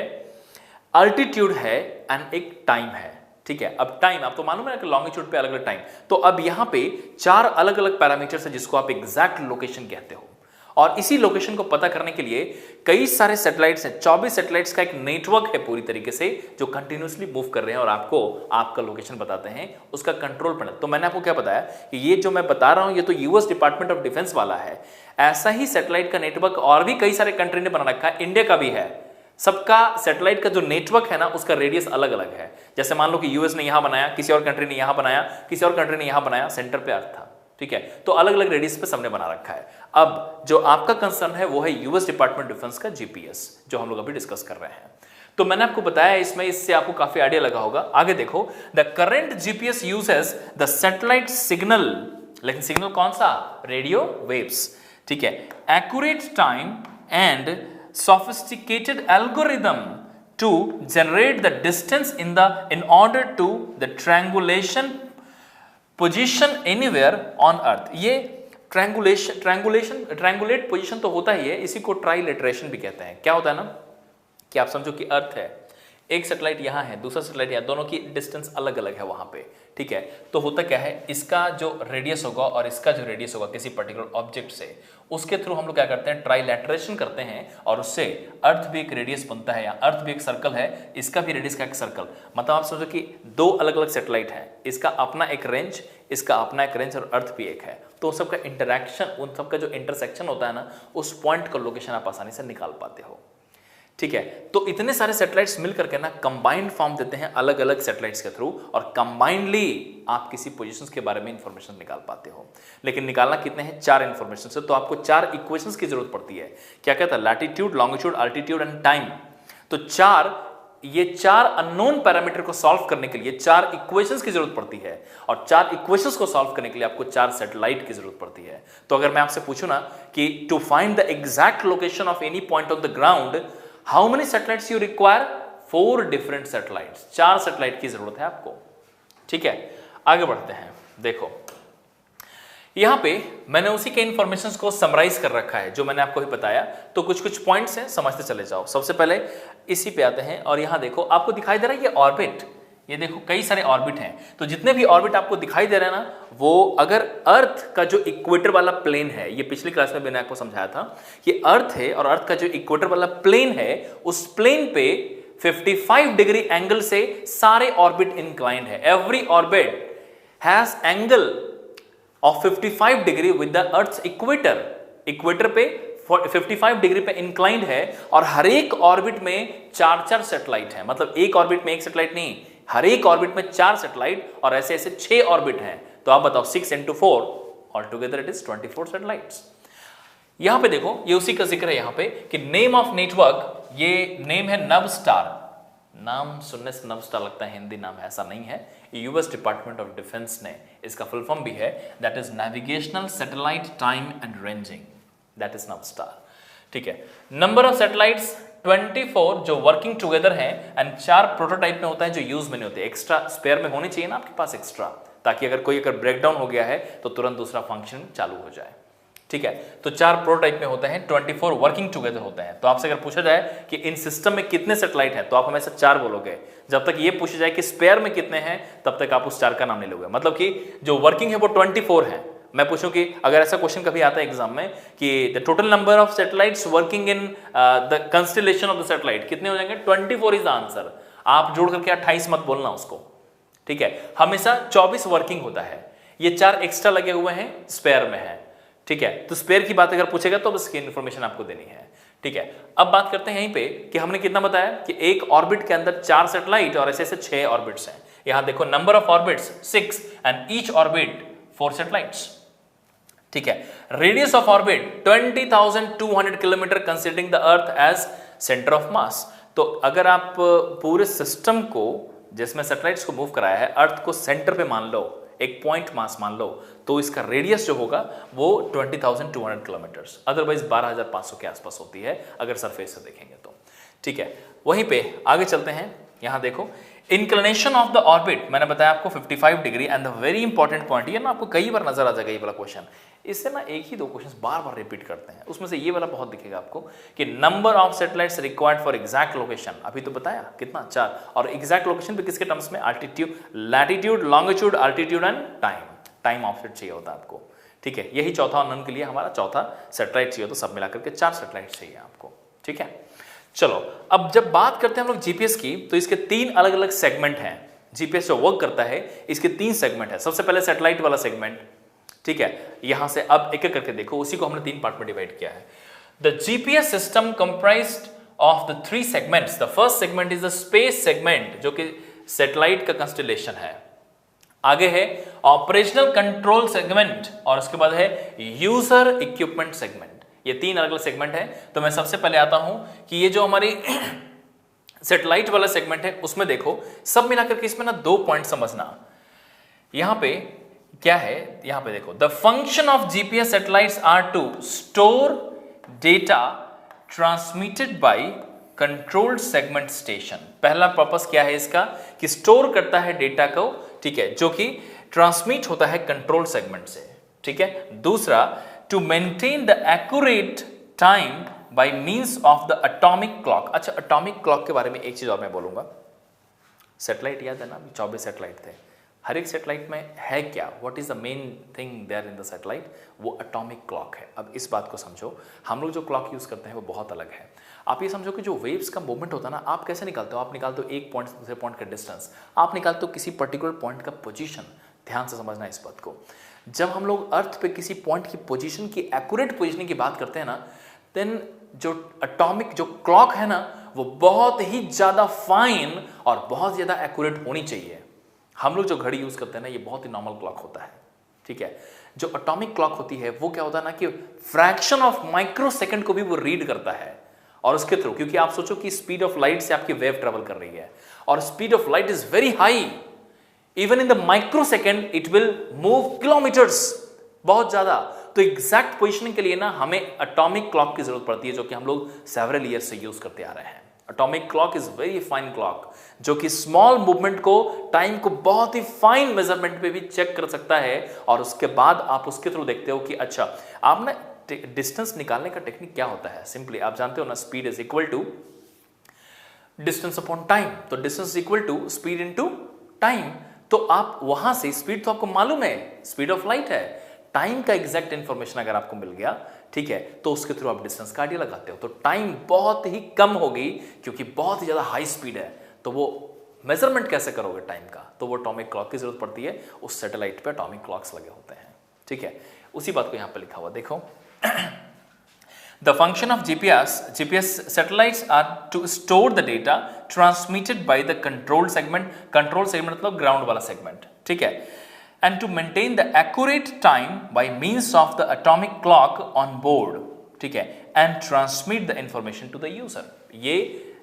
अल्टीट्यूड है एंड एक टाइम है, ठीक है। अब टाइम आपको मालूम है कि लॉन्गिट्यूड पे अलग अलग टाइम, तो अब यहां पे 4 अलग अलग पैरामीटर्स है जिसको आप एग्जैक्ट लोकेशन कहते हो। और इसी लोकेशन को पता करने के लिए कई सारे सैटेलाइट्स हैं, 24 सैटेलाइट्स का एक नेटवर्क है पूरी तरीके से, जो कंटिन्यूअसली मूव कर रहे हैं और आपको आपका लोकेशन बताते हैं, उसका कंट्रोल पैनल। तो मैंने आपको क्या बताया कि ये जो मैं बता रहा हूं ये तो यूएस डिपार्टमेंट ऑफ डिफेंस वाला है। ऐसा ही सैटेलाइट का नेटवर्क और भी कई सारे कंट्री ने बना रखा है, इंडिया का भी है। सबका सैटेलाइट का जो नेटवर्क है ना उसका रेडियस अलग अलग है। जैसे मान लो कि यूएस ने यहां बनाया, किसी और कंट्री ने यहां बनाया, किसी और कंट्री ने यहां बनाया, सेंटर पे अर्थ था, ठीक है। तो अलग अलग रेडियस पे सबने बना रखा है। अब जो आपका कंसर्न है वो है यूएस डिपार्टमेंट डिफेंस का जीपीएस, जो हम लोग अभी डिस्कस कर रहे हैं। तो मैंने आपको बताया इसमें, इससे आपको काफी आइडिया लगा होगा। आगे देखो, the current GPS uses the satellite signal, लेकिन सिग्नल कौन सा? रेडियो वेव्स, ठीक है। Accurate time and sophisticated algorithm to generate the distance in order to the position anywhere on earth। ये ट्रायंगुलेट पोजीशन तो होता ही है, इसी को ट्राइलेटरेशन भी कहते हैं। क्या होता है ना कि आप समझो कि अर्थ है, एक सैटेलाइट यहां है, दूसरा सैटेलाइट यहां, दोनों की डिस्टेंस अलग अलग है वहां पे, ठीक है। तो होता क्या है, इसका जो रेडियस होगा और इसका जो रेडियस होगा किसी पर्टिकुलर ऑब्जेक्ट से, उसके थ्रू हम लोग क्या करते हैं, ट्राइलेटरेशन करते हैं, और उससे अर्थ भी एक रेडियस बनता है, या अर्थ भी एक सर्कल है, इसका भी रेडियस का एक सर्कल। मतलब आप समझो कि 2 अलग अलग सैटेलाइट है, इसका अपना एक रेंज, इसका अपना एक रेंज, और अर्थ भी एक है। तो उन सबका इंटरैक्शन, उन सबका जो इंटरसेक्शन होता है ना, उस पॉइंट का लोकेशन आप आसानी से निकाल पाते हो, ठीक है। तो इतने सारे सैटेलाइट्स मिलकर के ना कंबाइंड फॉर्म देते हैं अलग अलग सैटेलाइट्स के थ्रू, और कंबाइंडली आप किसी पोजीशंस के बारे में इंफॉर्मेशन निकाल पाते हो। लेकिन निकालना कितने हैं? 4 इंफॉर्मेशन से। तो आपको 4 इक्वेशंस की जरूरत पड़ती है। क्या कहता है? Latitude, longitude, altitude and time. तो ये 4 अननोन पैरामीटर को सॉल्व करने के लिए 4 इक्वेशंस की जरूरत पड़ती है, और 4 इक्वेशंस को सॉल्व करने के लिए आपको 4 सैटेलाइट की जरूरत पड़ती है। तो अगर मैं आपसे पूछूं ना कि to find the exact location of any point on the ground, how many satellites you require? 4 different satellites, 4 satellite की जरूरत है आपको, ठीक है। आगे बढ़ते हैं। देखो यहां पे मैंने उसी के इंफॉर्मेशंस को समराइज कर रखा है जो मैंने आपको भी बताया। तो कुछ कुछ पॉइंट्स हैं, समझते चले जाओ। सबसे पहले इसी पे आते हैं, और यहां देखो आपको दिखाई दे रहा है ये ऑर्बिट, ये देखो कई सारे ऑर्बिट हैं। तो जितने भी ऑर्बिट आपको दिखाई दे रहे हैं ना, वो अगर अर्थ का जो इक्वेटर वाला प्लेन है, ये पिछली क्लास में मैंने आपको समझाया था, ये अर्थ है, और अर्थ का जो इक्वेटर वाला प्लेन है, उस प्लेन पे 55 डिग्री एंगल से सारे ऑर्बिट इंक्लाइंड है। Every orbit has angle of 55 degree with the earth equator. Equator पे 55 डिग्री पे इंक्लाइंड है, और हर एक ऑर्बिट में 4-4 सैटेलाइट है। मतलब एक ऑर्बिट में एक सैटेलाइट नहीं, हर एक ऑर्बिट में 4 सैटेलाइट, और ऐसे ऐसे 6 ऑर्बिट हैं। तो आप बताओ 6 × 4, all together it is 24 satellites. यहां पे देखो ये उसी का जिक्र है यहां पे कि नेम ऑफ नेटवर्क, ये नेम है नव स्टार। नाम सुनने से नव स्टार लगता है हिंदी नाम है, ऐसा नहीं है। यूएस डिपार्टमेंट ऑफ डिफेंस ने इसका फुल फॉर्म भी है, that is navigational satellite time and ranging, that is नव स्टार, ठीक है। नंबर ऑफ सैटेलाइट्स 24 जो वर्किंग टुगेदर हैं, एंड 4 प्रोटोटाइप में होता है जो यूज में नहीं होते। एक्स्ट्रा स्पेयर में होनी चाहिए ना आपके पास एक्स्ट्रा, ताकि अगर कोई ब्रेकडाउन हो गया है तो तुरंत दूसरा फंक्शन चालू हो जाए, ठीक है। तो 4 प्रोटोटाइप में होते हैं, 24 वर्किंग टुगेदर होते हैं। तो आपसे अगर पूछा जाए कि इन सिस्टम में कितने सैटेलाइट हैं, तो आप हमेशा 4 बोलोगे। जब तक ये पूछा जाए कि स्पेयर में कितने हैं, तब तक आप उस 4 का नाम नहीं लोगे। मतलब कि जो वर्किंग है वो 24 है। मैं पूछूं कि अगर ऐसा क्वेश्चन कभी आता है एग्जाम में कि the total number of satellites working in the constellation of the satellite, कितने हो जाएंगे? 24 इज द आंसर। आप जोड़ करके 28 मत बोलना उसको, ठीक है। हमेशा 24 वर्किंग होता है। ये 4 एक्स्ट्रा लगे हुए हैं, स्पेयर में है, ठीक है। तो स्पेयर की बात अगर पूछेगा तो बस की इंफॉर्मेशन आपको देनी है, ठीक है। अब बात करते हैं यहीं पे कि हमने कितना बताया कि एक ऑर्बिट के अंदर 4 सैटेलाइट और ऐसे ऐसे 6 ऑर्बिट्स हैं। यहां देखो number of orbits 6 and each orbit 4 satellites, ठीक है। Radius of orbit 20,200 kilometre considering the earth as centre of mass. तो अगर आप पूरे सिस्टम को जिसमें सैटेलाइट्स को मूव कराया है, अर्थ को सेंटर पे मान लो, एक पॉइंट मास मान लो, तो इसका रेडियस जो होगा वो 20,200 किलोमीटर, अदरवाइज 12,500 के आसपास होती है अगर सरफेस से देखेंगे तो, ठीक है, वहीं पे आगे चलते हैं। यहां देखो इंक्लिनेशन ऑफ द ऑर्बिट, मैंने बताया आपको 55 degree, and the very important point, ये ना आपको कई बार नजर आ जाएगा ये वाला क्वेश्चन, इससे ना एक ही दो क्वेश्चन बार बार रिपीट करते हैं, उसमें से ये वाला बहुत दिखेगा आपको कि number of satellites required for exact location, अभी तो बताया कितना 4, और एग्जैक्ट लोकेशन पे किसके टर्म्स में, altitude, latitude, longitude, altitude and time of it चाहिए होता है आपको, ठीक है। यही चौथा उन्नयन के लिए हमारा चौथा सैटेलाइट चाहिए, तो सब मिलाकर के 4 सैटेलाइट चाहिए आपको, ठीक है। चलो अब जब बात करते हैं हम लोग जीपीएस की, तो इसके 3 अलग अलग सेगमेंट हैं। जीपीएस जो वर्क करता है इसके 3 सेगमेंट है। सबसे पहले सैटेलाइट वाला सेगमेंट, ठीक है, यहां से अब एक एक करके देखो, उसी को हमने 3 पार्ट में डिवाइड किया है। The GPS system comprised of the 3 segments. The first segment is the space segment, जो कि सैटेलाइट का कंस्टेलेशन है। आगे है ऑपरेशनल कंट्रोल सेगमेंट, और उसके बाद है यूजर इक्विपमेंट सेगमेंट। ये 3 अलग अलग सेगमेंट है। तो मैं सबसे पहले आता हूं कि ये जो हमारी सैटेलाइट वाला सेगमेंट है, उसमें देखो सब मिलाकर के इसमें ना 2 पॉइंट समझना। यहां पे क्या है, यहां पे देखो, the function of GPS satellites are to store data transmitted by controlled segment station. पहला पर्पस क्या है इसका, कि स्टोर करता है डेटा को, ठीक है, जो कि ट्रांसमिट होता है कंट्रोल सेगमेंट से, ठीक है। दूसरा, to maintain the accurate time by means of the atomic clock. अच्छा, एटॉमिक क्लॉक के बारे में एक चीज और मैं बोलूंगा। सैटेलाइट याद है ना, 24 सैटेलाइट थे, हर एक सैटेलाइट में है क्या, what is the main thing there in the satellite, वो एटॉमिक क्लॉक है। अब इस बात को समझो, हम लोग जो क्लॉक यूज करते हैं वो बहुत अलग है। आप ये समझो कि जो वेव्स का मूवमेंट होता है ना, आप कैसे निकालते हो, आप निकालते हो एक पॉइंट से दूसरे पॉइंट का डिस्टेंस, आप निकालते हो किसी पर्टिकुलर पॉइंट का पोजीशन। ध्यान से समझना इस बात को। जब हम लोग अर्थ पे किसी पॉइंट की पोजीशन की एक्यूरेट पोजीशनिंग की बात करते हैं ना, देन जो एटॉमिक जो क्लॉक है ना, वो बहुत ही ज्यादा फाइन और बहुत ज्यादा एक्यूरेट होनी चाहिए। हम लोग जो घड़ी यूज करते हैं ना, ये बहुत ही नॉर्मल क्लॉक होता है, ठीक है। जो एटॉमिक क्लॉक होती है वो क्या होता है ना, कि फ्रैक्शन ऑफ माइक्रो सेकंड को भी वो रीड करता है, और उसके थ्रू, क्योंकि आप सोचो कि स्पीड ऑफ लाइट से आपकी वेव ट्रेवल कर रही है, और speed of light is very high, even in the micro second it will move kilometres, बहुत ज्यादा। तो एग्जैक्ट पोजिशनिंग के लिए ना हमें एटॉमिक क्लॉक की जरूरत पड़ती है, जो कि हम लोग सेवरल ईयर से यूज करते आ रहे हैं। Atomic clock is very fine clock, जो कि स्मॉल मूवमेंट को, टाइम को बहुत ही फाइन मेजरमेंट पे भी चेक कर सकता है, और उसके बाद आप उसके थ्रू देखते हो कि अच्छा, आप ना डिस्टेंस निकालने का टेक्निक क्या होता है, सिंपली आप जानते हो ना, speed is equal to distance upon time. तो distance equal to speed into time. तो आप वहां से, स्पीड तो आपको मालूम है, स्पीड ऑफ लाइट है, टाइम का एग्जैक्ट इंफॉर्मेशन अगर आपको मिल गया, ठीक है, तो उसके थ्रू आप डिस्टेंस का आइडिया लगाते हो, तो टाइम बहुत ही कम होगी, क्योंकि बहुत ही ज्यादा हाई स्पीड है। तो वो मेजरमेंट कैसे करोगे टाइम का, तो वो एटॉमिक क्लॉक की जरूरत पड़ती है। उस सैटेलाइट पे एटॉमिक क्लॉक्स लगे होते हैं, ठीक है। उसी बात को यहां पे लिखा हुआ देखो। The function of GPS satellites are to store the data transmitted by the control segment. Control segment मतलब ground वाला segment, ठीक है, and to maintain the accurate time by means of the atomic clock on board, ठीक है, and transmit the information to the user. ये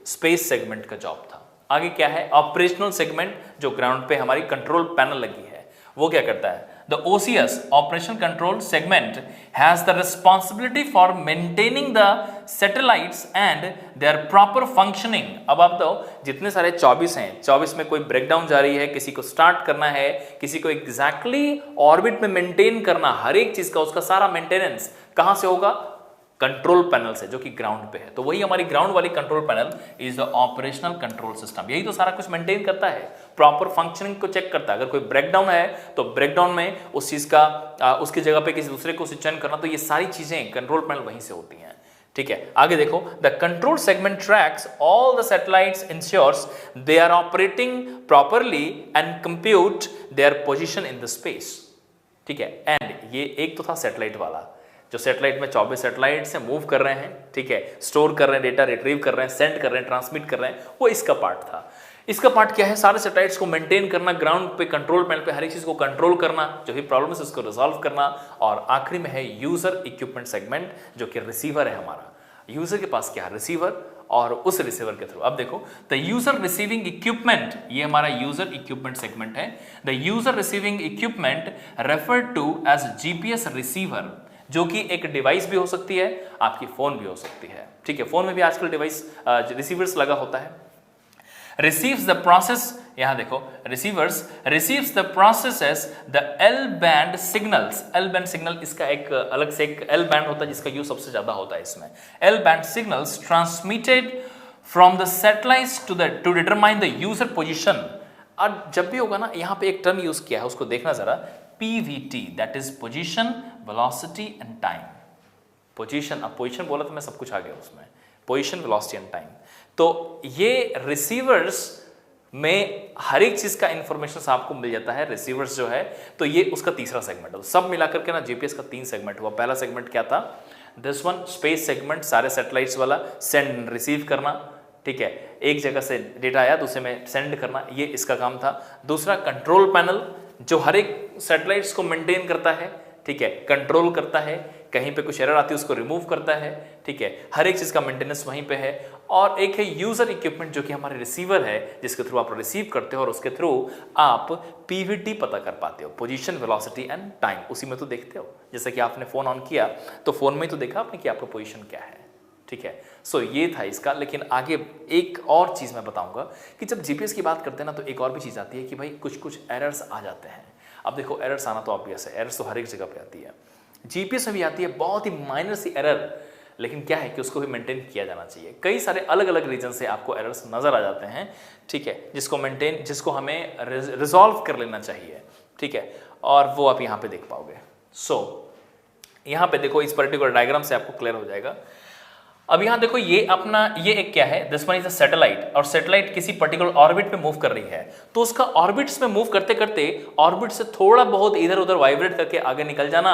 space segment का जॉब था। आगे क्या है, ऑपरेशनल सेगमेंट, जो ग्राउंड पे हमारी कंट्रोल पैनल लगी है, वो क्या करता है, The OCS, Operational Control Segment, has the responsibility for maintaining the satellites and their proper functioning. अब आप तो जितने सारे 24 हैं, 24 में कोई ब्रेकडाउन जा रही है, किसी को स्टार्ट करना है, किसी को एग्जैक्टली ऑर्बिट में मेंटेन करना, हर एक चीज का उसका सारा मेंटेनेंस कहां से होगा, कंट्रोल पैनल से, जो कि ग्राउंड पे है। तो वही हमारी ग्राउंड वाली control panel is the operational control system. यही तो सारा कुछ मेंटेन करता है, प्रॉपर फंक्शनिंग को चेक करता है। अगर कोई ब्रेकडाउन है तो ब्रेकडाउन में उस चीज का उसकी जगह पे किसी दूसरे को स्विच ऑन करना, तो ये सारी चीजें कंट्रोल पैनल वहीं से होती हैं, ठीक है। आगे देखो, the control segment tracks all the satellites, ensures they are operating properly and compute their position in the space, ठीक है। एंड ये एक तो था सैटेलाइट वाला, जो सैटेलाइट में 24 सैटेलाइट से मूव कर रहे हैं, ठीक है, स्टोर कर रहे हैं डेटा, रिट्रीव कर रहे हैं, सेंड कर रहे हैं, ट्रांसमिट कर रहे हैं, वो इसका पार्ट था। इसका पार्ट क्या है, सारे सैटेलाइट्स को मेंटेन करना, ग्राउंड पे कंट्रोल पैनल पे हर एक चीज को कंट्रोल करना, जो भी प्रॉब्लम है उसको रिजॉल्व करना। और आखिरी में है यूजर इक्विपमेंट सेगमेंट, जो कि रिसीवर है हमारा। यूजर के पास क्या है, रिसीवर, और उस रिसीवर के थ्रू अब देखो, द यूजर रिसीविंग इक्विपमेंट, ये हमारा यूजर इक्विपमेंट सेगमेंट है। The user receiving equipment refer to as GPS receiver, जो कि एक डिवाइस भी हो सकती है, आपकी फोन भी हो सकती है। ठीक है, फोन में भी आजकल डिवाइस रिसीवर्स लगा होता है। receives the process, यहां देखो receivers receives the processes the L band signals। L band signal इसका एक अलग से एक L band होता है जिसका यूज सबसे ज्यादा होता है इसमें। L band signals transmitted from the satellites to determine the user position। और जब भी होगा ना, यहां पे एक टर्म यूज किया है, उसको देखना जरा, PVT, that is position, velocity and time। Position, अब पोजीशन बोला तो मैं सब कुछ आ गया उसमें, पोजीशन, वेलोसिटी एंड टाइम। तो ये रिसीवर्स में हर एक चीज का इंफॉर्मेशन आपको मिल जाता है। रिसीवर्स जो है, तो ये उसका तीसरा सेगमेंट है। तो सब मिलाकर के ना जीपीएस का 3 सेगमेंट हुआ। पहला सेगमेंट क्या था, दिस वन, स्पेस सेगमेंट, सारे सैटेलाइट्स वाला, सेंड रिसीव करना। ठीक है, एक जगह से डेटा आया दूसरे में सेंड करना, ये इसका काम था। दूसरा कंट्रोल पैनल, जो हर एक सैटेलाइट्स को मेंटेन करता है, ठीक है, कंट्रोल करता है, कहीं पे कुछ एरर आती है उसको रिमूव करता है। ठीक है, हर एक चीज का मेंटेनेंस वहीं पे है। और एक है यूजर इक्विपमेंट, जो कि हमारे रिसीवर है, जिसके थ्रू आप रिसीव करते हो और उसके थ्रू आप पीवीटी पता कर पाते हो, पोजीशन, वेलोसिटी एंड टाइम। उसी में तो देखते हो, जैसे कि आपने फोन ऑन किया तो फोन में तो देखा आपने कि आपका पोजीशन क्या है। ठीक है, सो ये था इसका। लेकिन आगे एक और चीज मैं बताऊंगा कि जब जीपीएस की बात करते हैं ना, तो एक और भी चीज आती है कि भाई कुछ कुछ एरर्स आ जाते हैं। अब देखो, एरर्स आना तो ऑब्वियस है, एरर्स तो हर एक जगह पे आती है, जीपीएस में भी आती है, बहुत ही माइनर सी एरर, लेकिन क्या है कि उसको भी मेंटेन किया जाना चाहिए। कई सारे अलग अलग रीजन से आपको एरर्स नजर आ जाते हैं। ठीक है, जिसको हमें रिजॉल्व कर लेना चाहिए। ठीक है, और वो आप यहाँ पे देख पाओगे। सो यहाँ पे देखो, इस पर्टिकुलर डायग्राम से आपको क्लियर हो जाएगा। अब यहाँ देखो, ये एक क्या है, this one is a satellite, और सैटेलाइट किसी पर्टिकुलर ऑर्बिट पे मूव कर रही है। तो उसका ऑर्बिट्स में मूव करते करते ऑर्बिट से थोड़ा बहुत इधर उधर वाइब्रेट करके आगे निकल जाना।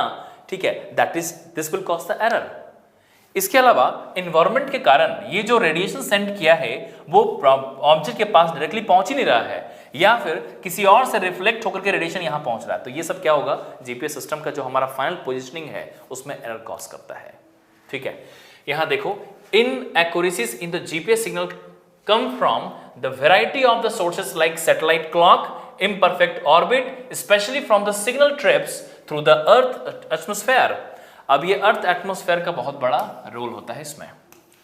ठीक है, this will cause the error. इसके अलावा एनवायरनमेंट के कारण ये जो रेडिएशन सेंड किया है वो ऑब्जेक्ट के पास डायरेक्टली पहुंच ही नहीं रहा है, या फिर किसी और से रिफ्लेक्ट होकर के रेडिएशन यहां पहुंच रहा है। तो ये सब क्या होगा, जीपीएस सिस्टम का जो हमारा फाइनल पोजिशनिंग है उसमें एरर कॉज करता है। ठीक है, यहां देखो, inaccuracies in the GPS signal come from the variety of the sources like satellite clock, imperfect orbit, especially from the signal trips through the earth atmosphere। अब ये अर्थ एटमॉस्फेयर का बहुत बड़ा रोल होता है इसमें।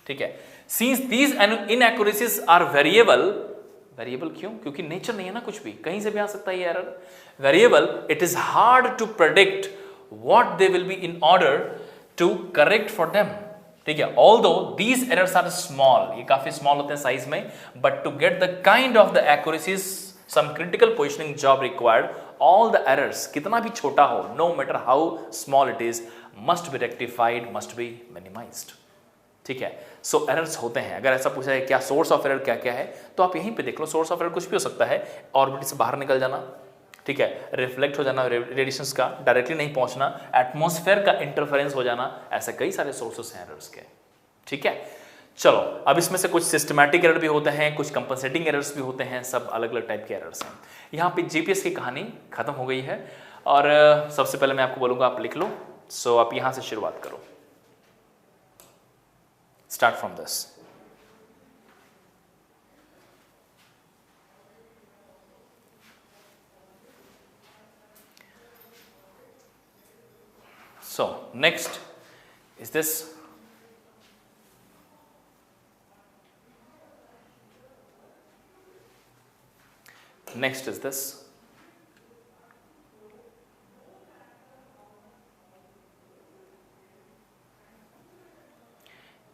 ठीक है, since these inaccuracies are variable क्यों, क्योंकि नेचर नहीं है ना, कुछ भी कहीं से भी आ सकता है ये error. Variable, it is hard to predict what they will be in order to correct for them. ठीक है, although these errors are small, ये काफी स्मॉल होते हैं साइज में, but to get the kind of the accuracies some critical positioning job required, all the errors, कितना भी छोटा हो, no matter how small it is, must be rectified, must be minimised. ठीक है, सो एरर्स होते हैं। अगर ऐसा पूछा है क्या सोर्स ऑफ एरर क्या क्या है, तो आप यहीं पे देख लो, सोर्स ऑफ एरर कुछ भी हो सकता है, ऑर्बिट से बाहर निकल जाना, ठीक है, रिफ्लेक्ट हो जाना रेडिएशंस का, डायरेक्टली नहीं पहुंचना, एटमॉस्फेयर का इंटरफेरेंस हो जाना, ऐसे कई सारे सोर्सेस हैं एरर्स के। ठीक है, चलो अब इसमें से कुछ सिस्टमैटिक एरर भी होते हैं, कुछ कंपनसेटिंग एरर्स भी होते हैं, सब अलग अलग टाइप के एरर्स हैं। यहाँ पे जीपीएस की कहानी खत्म हो गई है, और सबसे पहले मैं आपको बोलूँगा आप लिख लो। सो आप यहाँ से शुरुआत करो, start from this. So next is this. Next is this.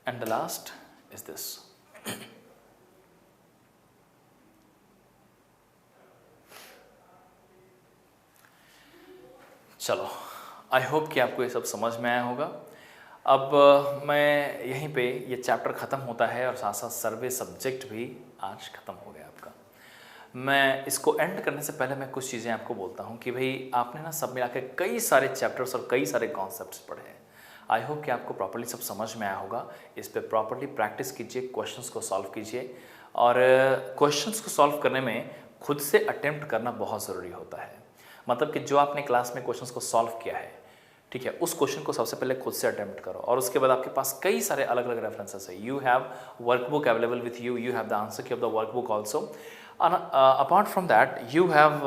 And the last is this. चलो, आई होप कि आपको ये सब समझ में आया होगा। अब मैं यहीं पे ये चैप्टर ख़त्म होता है, और साथ साथ सर्वे सब्जेक्ट भी आज ख़त्म हो गया आपका। मैं इसको एंड करने से पहले मैं कुछ चीज़ें आपको बोलता हूँ कि भाई आपने ना सब मिला के कई सारे चैप्टर्स और कई सारे कॉन्सेप्ट्स पढ़े हैं। आई होप कि आपको प्रॉपर्ली सब समझ में आया होगा। इस पर प्रॉपर्ली प्रैक्टिस कीजिए, क्वेश्चंस को सॉल्व कीजिए, और क्वेश्चंस को सॉल्व करने में खुद से अटेम्प्ट करना बहुत ज़रूरी होता है। मतलब कि जो आपने क्लास में क्वेश्चंस को सॉल्व किया है, ठीक है, उस क्वेश्चन को सबसे पहले खुद से अटेम्प्ट करो, और उसके बाद आपके पास कई सारे अलग अलग रेफरेंसेस है। You have workbook available with you, you have the answer key of the workbook also. Apart from that you have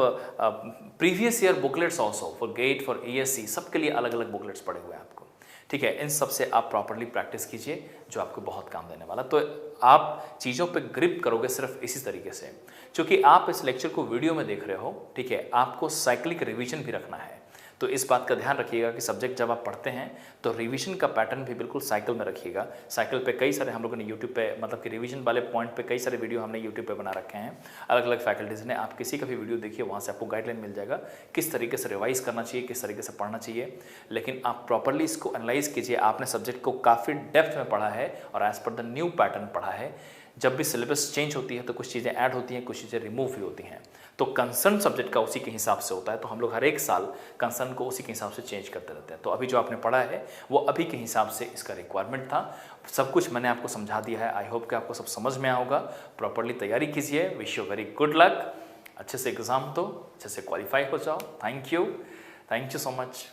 previous year booklets also for GATE, for ESC, सबके लिए अलग अलग बुकलेट्स पड़े हुए हैं आपको। ठीक है, इन सब से आप प्रॉपरली प्रैक्टिस कीजिए जो आपको बहुत काम देने वाला। तो आप चीज़ों पे ग्रिप करोगे सिर्फ इसी तरीके से। क्योंकि आप इस लेक्चर को वीडियो में देख रहे हो, ठीक है, आपको साइक्लिक रिवीजन भी रखना है। तो इस बात का ध्यान रखिएगा कि सब्जेक्ट जब आप पढ़ते हैं तो रिवीजन का पैटर्न भी बिल्कुल साइकिल में रखिएगा। साइकिल पे कई सारे हम लोगों ने यूट्यूब पे, मतलब कि रिवीजन वाले पॉइंट पे कई सारे वीडियो हमने यूट्यूब पे बना रखे हैं अलग अलग फैकल्टीज़ ने। आप किसी का भी वीडियो देखिए, वहाँ से आपको गाइडलाइन मिल जाएगा किस तरीके से रिवाइज करना चाहिए, किस तरीके से पढ़ना चाहिए। लेकिन आप प्रॉपरली इसको एनालाइज कीजिए। आपने सब्जेक्ट को काफ़ी डेप्थ में पढ़ा है और as per the new pattern पढ़ा है। जब भी सिलेबस चेंज होती है तो कुछ चीज़ें ऐड होती हैं, कुछ चीज़ें रिमूव भी होती हैं। तो कंसर्न सब्जेक्ट का उसी के हिसाब से होता है। तो हम लोग हर एक साल कंसर्न को उसी के हिसाब से चेंज करते रहते हैं। तो अभी जो आपने पढ़ा है वो अभी के हिसाब से इसका रिक्वायरमेंट था। सब कुछ मैंने आपको समझा दिया है। आई होप कि आपको सब समझ में आया होगा। प्रॉपरली तैयारी कीजिए। Wish you very good luck. अच्छे से एग्जाम दो, अच्छे से क्वालिफाई हो जाओ। Thank you so much.